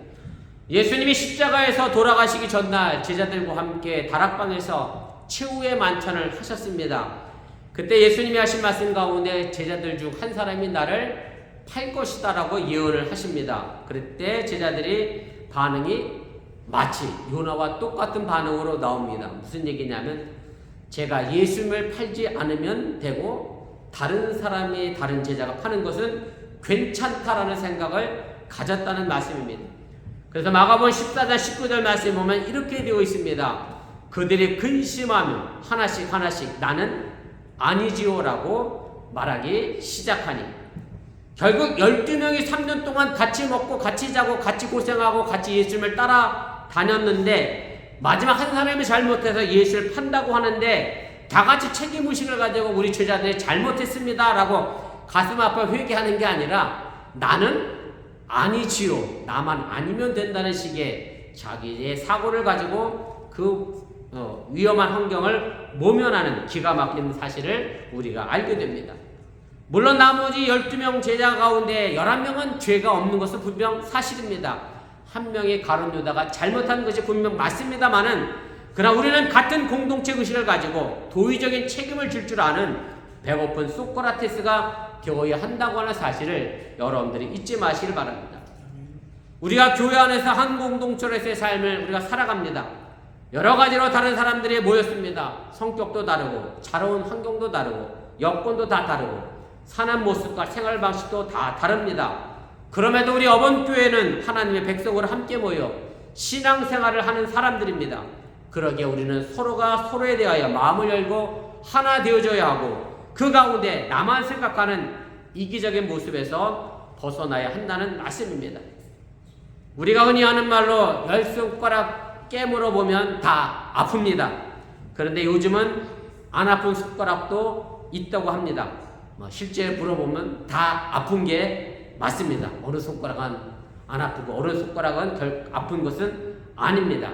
예수님이 십자가에서 돌아가시기 전날 제자들과 함께 다락방에서 최후의 만찬을 하셨습니다. 그때 예수님이 하신 말씀 가운데 제자들 중 한 사람이 나를 팔 것이다 라고 예언을 하십니다. 그때 제자들이 반응이 마치 요나와 똑같은 반응으로 나옵니다. 무슨 얘기냐면, 제가 예수님을 팔지 않으면 되고 다른 사람이, 다른 제자가 파는 것은 괜찮다라는 생각을 가졌다는 말씀입니다. 그래서 마가복음 14장 19절 말씀에 보면 이렇게 되어 있습니다. 그들이 근심하며 하나씩 나는 아니지요라고 말하기 시작하니, 결국 12명이 3년 동안 같이 먹고 같이 자고 같이 고생하고 같이 예수님을 따라 다녔는데, 마지막 한 사람이 잘못해서 예수를 판다고 하는데 다 같이 책임의식을 가지고 우리 제자들이 잘못했습니다 라고 가슴 아파 회개하는 게 아니라, 나는 아니지요, 나만 아니면 된다는 식의 자기의 사고를 가지고 그 위험한 환경을 모면하는 기가 막힌 사실을 우리가 알게 됩니다. 물론 나머지 12명 제자 가운데 11명은 죄가 없는 것은 분명 사실입니다. 한 명의 가룟 유다가 잘못한 것이 분명 맞습니다만은, 그러나 우리는 같은 공동체 의식을 가지고 도의적인 책임을 질 줄 아는 배고픈 소크라테스가 되어야 한다고 하는 사실을 여러분들이 잊지 마시길 바랍니다. 우리가 교회 안에서 한 공동체로서의 삶을 우리가 살아갑니다. 여러 가지로 다른 사람들이 모였습니다. 성격도 다르고 자라온 환경도 다르고 여건도 다 다르고 사는 모습과 생활 방식도 다 다릅니다. 그럼에도 우리 어번교회는 하나님의 백성으로 함께 모여 신앙생활을 하는 사람들입니다. 그러기에 우리는 서로가 서로에 대하여 마음을 열고 하나 되어져야 하고, 그 가운데 나만 생각하는 이기적인 모습에서 벗어나야 한다는 말씀입니다. 우리가 흔히 하는 말로 10손가락 깨물어 보면 다 아픕니다. 그런데 요즘은 안 아픈 손가락도 있다고 합니다. 실제 물어보면 다 아픈 게 맞습니다. 어느 손가락은 안 아프고 어느 손가락은 아픈 것은 아닙니다.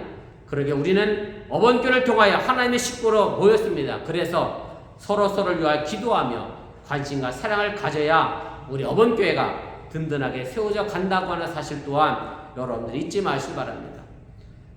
그러게 우리는 어번교를 통하여 하나님의 식구로 모였습니다. 그래서 서로서로를 위하여 기도하며 관심과 사랑을 가져야 우리 어번교회가 든든하게 세워져 간다고 하는 사실 또한 여러분들이 잊지 마시기 바랍니다.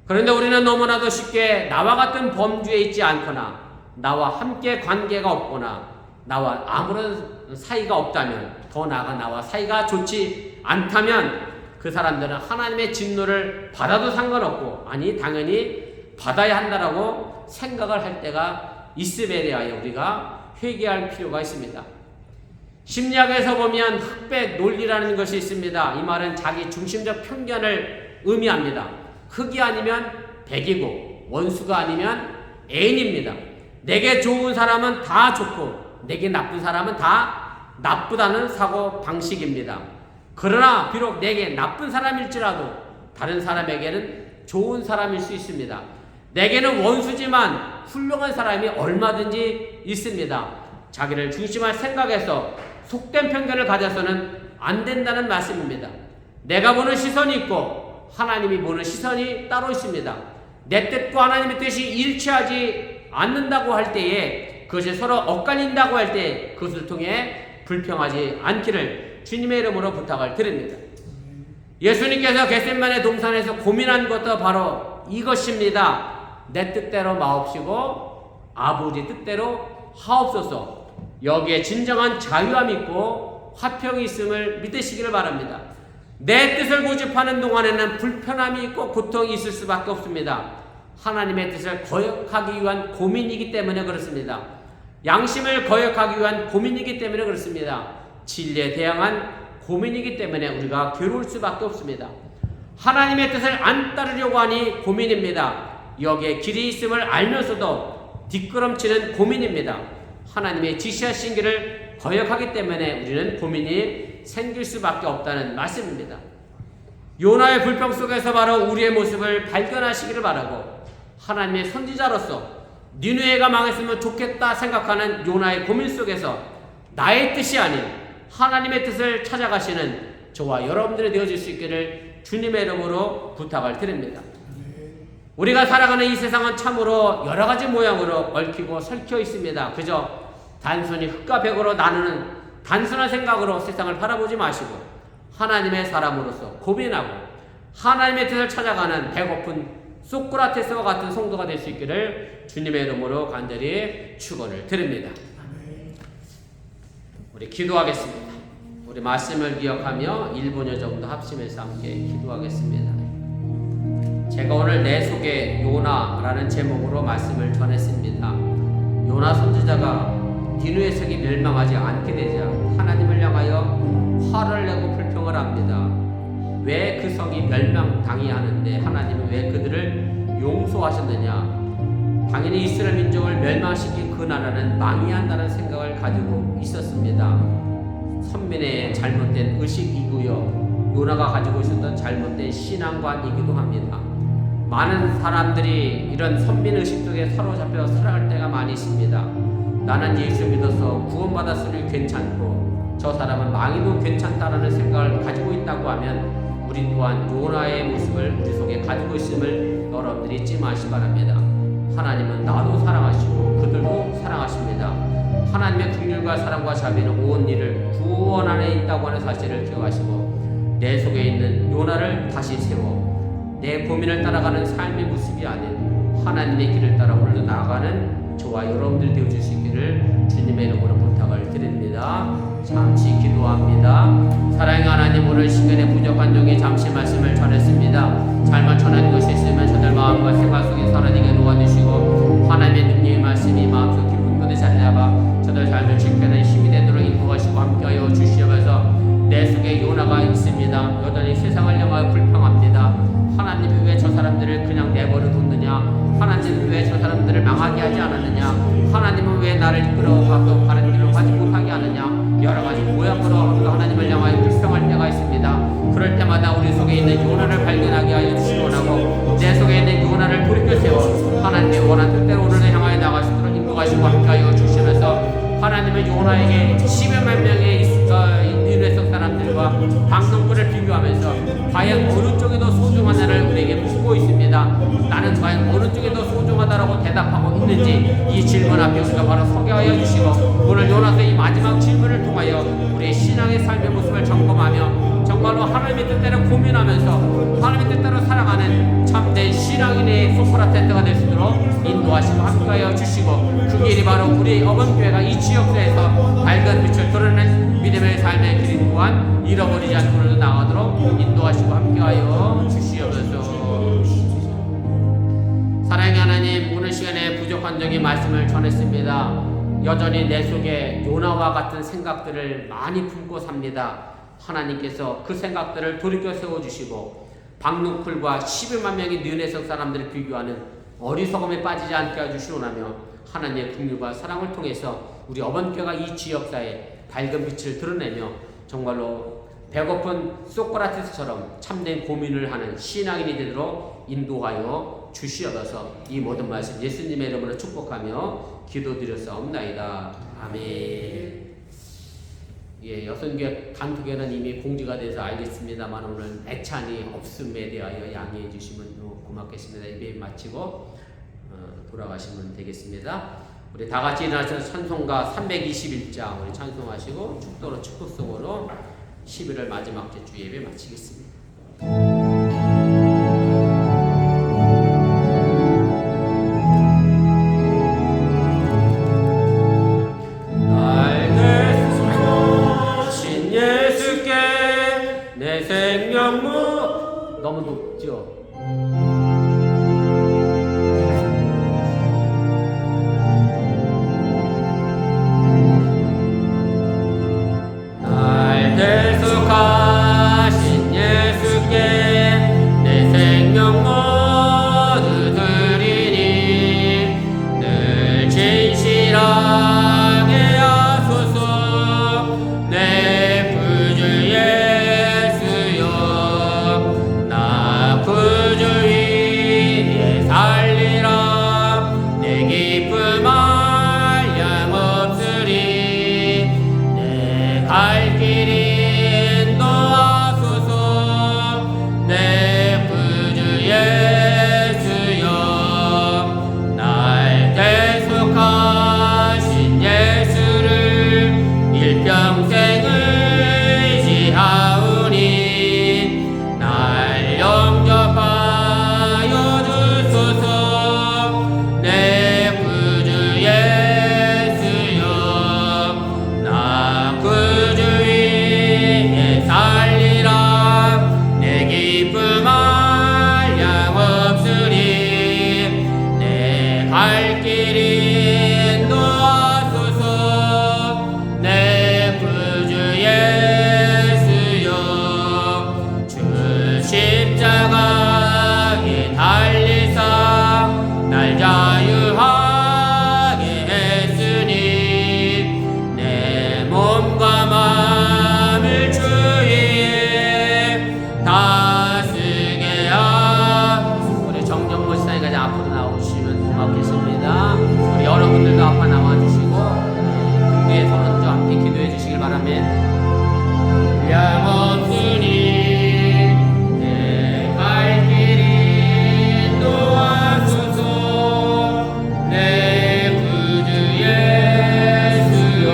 그런데 우리는 너무나도 쉽게 나와 같은 범주에 있지 않거나 나와 함께 관계가 없거나 나와 아무런 사이가 없다면, 더 나아가 나와 사이가 좋지 않다면 그 사람들은 하나님의 진노를 받아도 상관없고, 아니 당연히 받아야 한다라고 생각을 할 때가 있음에 대하여 우리가 회개할 필요가 있습니다. 심리학에서 보면 흑백 논리라는 것이 있습니다. 이 말은 자기 중심적 편견을 의미합니다. 흑이 아니면 백이고 원수가 아니면 애인입니다. 내게 좋은 사람은 다 좋고 내게 나쁜 사람은 다 나쁘다는 사고 방식입니다. 그러나 비록 내게 나쁜 사람일지라도 다른 사람에게는 좋은 사람일 수 있습니다. 내게는 원수지만 훌륭한 사람이 얼마든지 있습니다. 자기를 중심할 생각에서 속된 편견을 가져서는 안 된다는 말씀입니다. 내가 보는 시선이 있고 하나님이 보는 시선이 따로 있습니다. 내 뜻과 하나님의 뜻이 일치하지 않는다고 할 때에, 그것이 서로 엇갈린다고 할 때 그것을 통해 불평하지 않기를 주님의 이름으로 부탁을 드립니다. 예수님께서 겟세마네 동산에서 고민한 것도 바로 이것입니다. 내 뜻대로 마옵시고 아버지 뜻대로 하옵소서. 여기에 진정한 자유함이 있고 화평이 있음을 믿으시기를 바랍니다. 내 뜻을 고집하는 동안에는 불편함이 있고 고통이 있을 수밖에 없습니다. 하나님의 뜻을 거역하기 위한 고민이기 때문에 그렇습니다. 양심을 거역하기 위한 고민이기 때문에 그렇습니다. 진리에 대항한 고민이기 때문에 우리가 괴로울 수밖에 없습니다. 하나님의 뜻을 안 따르려고 하니 고민입니다. 여기에 길이 있음을 알면서도 뒷걸음치는 고민입니다. 하나님의 지시하신 길을 거역하기 때문에 우리는 고민이 생길 수밖에 없다는 말씀입니다. 요나의 불평 속에서 바로 우리의 모습을 발견하시기를 바라고, 하나님의 선지자로서 니느웨가 망했으면 좋겠다 생각하는 요나의 고민 속에서 나의 뜻이 아닌 하나님의 뜻을 찾아가시는 저와 여러분들이 되어질 수 있기를 주님의 이름으로 부탁을 드립니다. 우리가 살아가는 이 세상은 참으로 여러 가지 모양으로 얽히고 설켜 있습니다. 그저 단순히 흙과 벽으로 나누는 단순한 생각으로 세상을 바라보지 마시고 하나님의 사람으로서 고민하고 하나님의 뜻을 찾아가는 배고픈 소크라테스와 같은 성도가 될 수 있기를 주님의 이름으로 간절히 축원을 드립니다. 우리 기도하겠습니다. 우리 말씀을 기억하며 1분여 정도 합심해서 함께 기도하겠습니다. 제가 오늘 내 속에 요나라는 제목으로 말씀을 전했습니다. 요나 선지자가 니느웨 성이 멸망하지 않게 되자 하나님을 향하여 화를 내고 불평을 합니다. 왜 그 성이 멸망당해야 하는데 하나님은 왜 그들을 용서하셨느냐? 당연히 이스라엘 민족을 멸망시킨 그 나라는 망해한다는 생각을 가지고 있었습니다. 선민의 잘못된 의식이고요, 요나가 가지고 있었던 잘못된 신앙관이기도 합니다. 많은 사람들이 이런 선민의식 속에 사로잡혀 살아갈 때가 많이 있습니다. 나는 예수 믿어서 구원받았으니 괜찮고 저 사람은 망해도 괜찮다라는 생각을 가지고 있다고 하면 우리 또한 요나의 모습을 우리 속에 가지고 있음을 여러분들이 잊지 마시기 바랍니다. 하나님은 나도 사랑하시고 그들도 사랑하십니다. 하나님의 긍휼과 사랑과 자비는 온 일을 구원 안에 있다고 하는 사실을 기억하시고 내 속에 있는 요나를 다시 세워 내 고민을 따라가는 삶의 모습이 아닌 하나님의 길을 따라 오늘도 나아가는 저와 여러분들 되어줄 수 있기를 주님의 이름으로 부탁을 드립니다. 잠시 기도합니다. 사랑의 하나님, 오늘 시간에 부족한 종이 잠시 말씀을 전했습니다. 잘못 전한 것이 있으면 저들 마음과 생각 속에 살아내게 도와주시고 하나님의 능력의 말씀이 마음속 깊은 곳에 자리 잡아 저들 삶을 지켜내는 힘이 되도록 인도하시고 함께하여 주시옵소서. 내 속에 요나가 있습니다. 여전히 세상을 향하여 불평합니다. 하나님이 왜 저 사람들을 그냥 내버려 뒀느냐? 하나님은 왜 저 사람들을 망하게 하지 않았느냐? 하나님은 왜 나를 이끌어가서 바른 길로 가지 못하게 하느냐? 여러 가지 모양으로 하나님을 향하여 불평할 때가 있습니다. 그럴 때마다 우리 속에 있는 요나를 발견하게 하여 주시기 원하고 내 속에 있는 요나를 돌이켜 세워 하나님의 원한 뜻대로 오늘을 향하여 나갈 수 있도록 인도하시고 함께하여 주시면서 하나님은 요나에게 10여만 명의 니느웨 성 사람들과 방송부를 비교하면서 과연 어느 쪽이 더 소중하냐를 우리에게 묻고 있습니다. 나는 과연 어느 쪽이 더 소중하다라고 대답하고 있는지 이 질문 앞에 우리가 바로 서게 하여 주시고 오늘 요나서 이 마지막 질문을 통하여 우리의 신앙의 삶의 모습을 점검하며 정말로 하나님의 뜻대로 고민하면서 하나님의 뜻대로 살아가는 참된 신앙인의 소크라테스가 될 수 있도록 인도하시고 함께하여 주시고 그 길이 바로 우리 어범교회가 이 지역사에서 밝은 빛을 드러내는 믿음의 삶의 길이 또한 잃어버리지 않고 오늘도 나가도록 인도하시고 함께하여 주시옵소서. 사랑의 하나님, 오늘 시간에 부족한 적이 말씀을 전했습니다. 여전히 내 속에 요나와 같은 생각들을 많이 품고 삽니다. 하나님께서 그 생각들을 돌이켜 세워주시고 박능쿨과 11만 명의 니느웨 성 사람들을 비교하는 어리석음에 빠지지 않게 해주시오라며 하나님의 긍휼과 사랑을 통해서 우리 어번교회가 이 지역사에 밝은 빛을 드러내며 정말로 배고픈 소크라테스처럼 참된 고민을 하는 신앙인이 되도록 인도하여 주시옵소서. 이 모든 말씀 예수님의 이름으로 축복하며 기도드렸사옵나이다. 아멘. 예, 여성교회 단톡에는 이미 공지가 돼서 알겠습니다만 오늘 애찬이 없음에 대하여 양해해 주시면 고맙겠습니다. 예배 마치고 돌아가시면 되겠습니다. 우리 다 같이 일어나서 찬송가 321장 우리 찬송하시고 축도로 축복송으로 11월 마지막 주 예배 마치겠습니다. 너무 높죠? 날 대속하신 예수께 내 생명 모두 드리니 늘 진실하게 양없으니 내 갈 길이 인도하소서. 내 구주 예수여.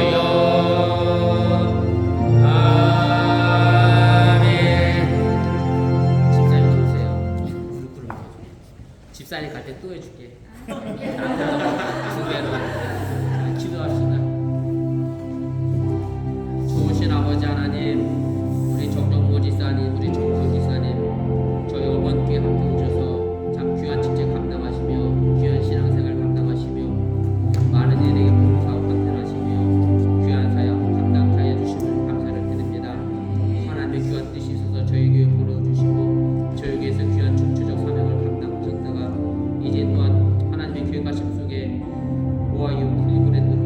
아멘. 집사님 오세요. 무릎 꿇으면 집사님 갈 때 또 해줄게. 두 배로. 기도합시다. 좋으신 아버지 하나님, 우리 정정모 지사님, 우리 정수 지사님, 저희 어머니께 함께 오셔서 참 귀한 직책 감당하시며 귀한 신앙생활 감당하시며 많은 일에게 봉사하고 감당하시며 귀한 사역 감당하여 주심을 감사를 드립니다. 하나님의 귀한 뜻이 있어서 저희 교회 보내주시고 저희 교회에서 귀한 중추적 사명을 감당하셨다가 이제 또한 하나님의 교회 가심 속에 오하이오 클리브랜드로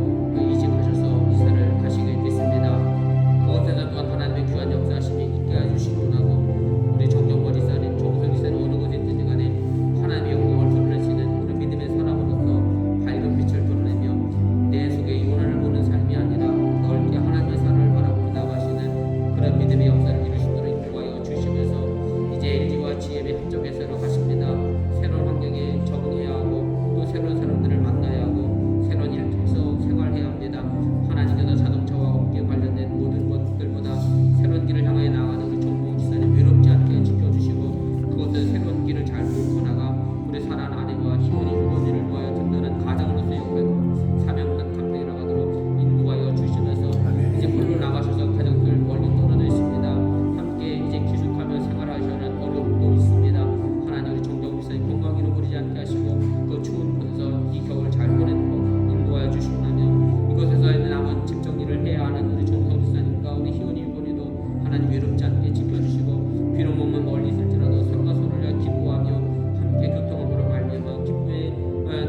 이직하셔서 이사를 가시게 됐습니다. 그곳에서 또한 하나님의 귀한 역사하심이 있게 해주시고 나고 우리 정정거 지사님, 정성 지사님 어느 곳에 있든지 간에 하나님의 영광을 드러내시는 그런 믿음의 사람으로서 밝은 빛을 드러내며 내 속에 요나를 보는 삶이 아니라 넓게 하나님의 산을 바라보고 나가시는 그런 믿음의 역사를 이루시도록 인도하여 주시면서 이제 LG와 GM의 합작회사로 가십니다. 새로운 환경에 적응해야 하고 또 새로운 사람들을 만나야 하고 새로운 일터에서 생활해야 합니다. 하나님께서 자동차와 업계에 관련된 모든 것들보다 새로운 길을 향해 나가는 우리 정봉 지사님 외롭지 않게 지켜주시고 그것들 새로운 길을 잘 몰고 나가 우리 사랑하는 아내와 희원이 유원이를 위하여 든든한 가장으로서 역할과 사명을 감당해 나가도록 인도하여 주시면서 이제 홀로 나가셔서 가정들 멀리 떨어져 있습니다. 함께 이제 기숙하며 생활하시는 어려움도 있습니다. 하나님 우리 정정 지사님 건강 잃어버리지 않게 하시고 그 추운 곳에서 이 겨울 잘 보내도록 인도하여 주시오나며 이곳에서 남은 집 정리를 해야 하는 우리 정성 지사님과 우리 희원이 유원이도 하나님 외롭지 않게 지켜주시고 비록 몸은 멀리 있을지라도 서로가 서로를 기도하며 함께 교통으로 말미암아 기쁨의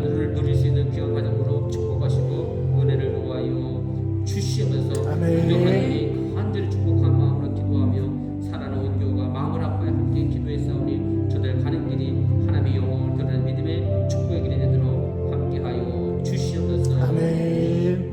눈을 누릴 수 있는 귀한 가정으로 축복하시고 은혜를 도하여 주시면서 아멘. 부족하니 간절히 축복한 마음으로 기도하며 살아나온 교우가 마음을 아파야 함께 기도했사오니 저들 가는 길이 하나님의 영광을 드러내는 믿음의 축복의 길이 되도록 함께하여 주시옵소서. 아멘.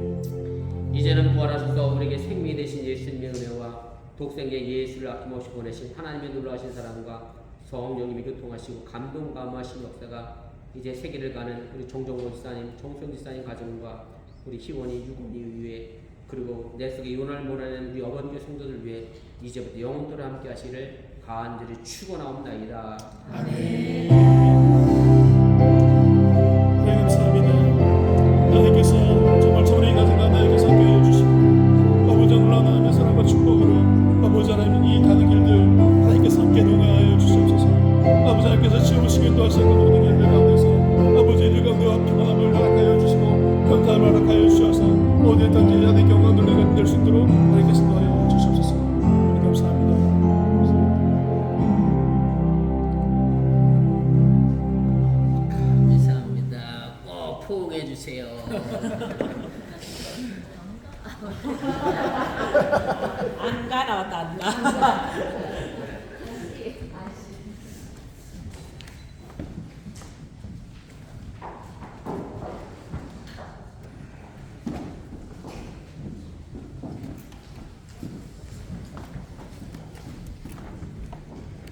이제는 부활하셔서 우리에게 생명이 되신 예수님의 은혜와 독생자 예수를 아낌없이 보내신 하나님의 놀라우신 사랑과 성령님이 교통하시고 감동 감화하신 역사가 이제 세계를 가는 우리 정정호 지사님, 정성 지사님 가정과 우리 희원이 유건이 위해 그리고 내 속에 요나를 몰아내는 우리 어번교 성도들 위해 이제부터 영원토록 함께 하시기를 간절히 축원하옵나이다. 아멘. 감사합니다. 하나님께서 정말 저희 가정과 나에게서 함께해 주시고 아버지 놀라운 하나님의 사랑과 축복으로 아버지 하나님 이 가는 길들 하나님께서 함께 동행하여 주시옵소서. 아버지 하나님께서 지어오시기 인도하시는 모든 길들 가운데서 아버지 이들 가운데와 평안함을 허락하여 주시고 평탄함을 허락하여 주셔서 어디에 든지 하나님의 영광을 내가 낼 수 있도록 하나님께서 인도하여 주시옵소서. 감사합니다. 감사합니다. 꼭 포옹해 주세요. Ăn cái nào tành đó.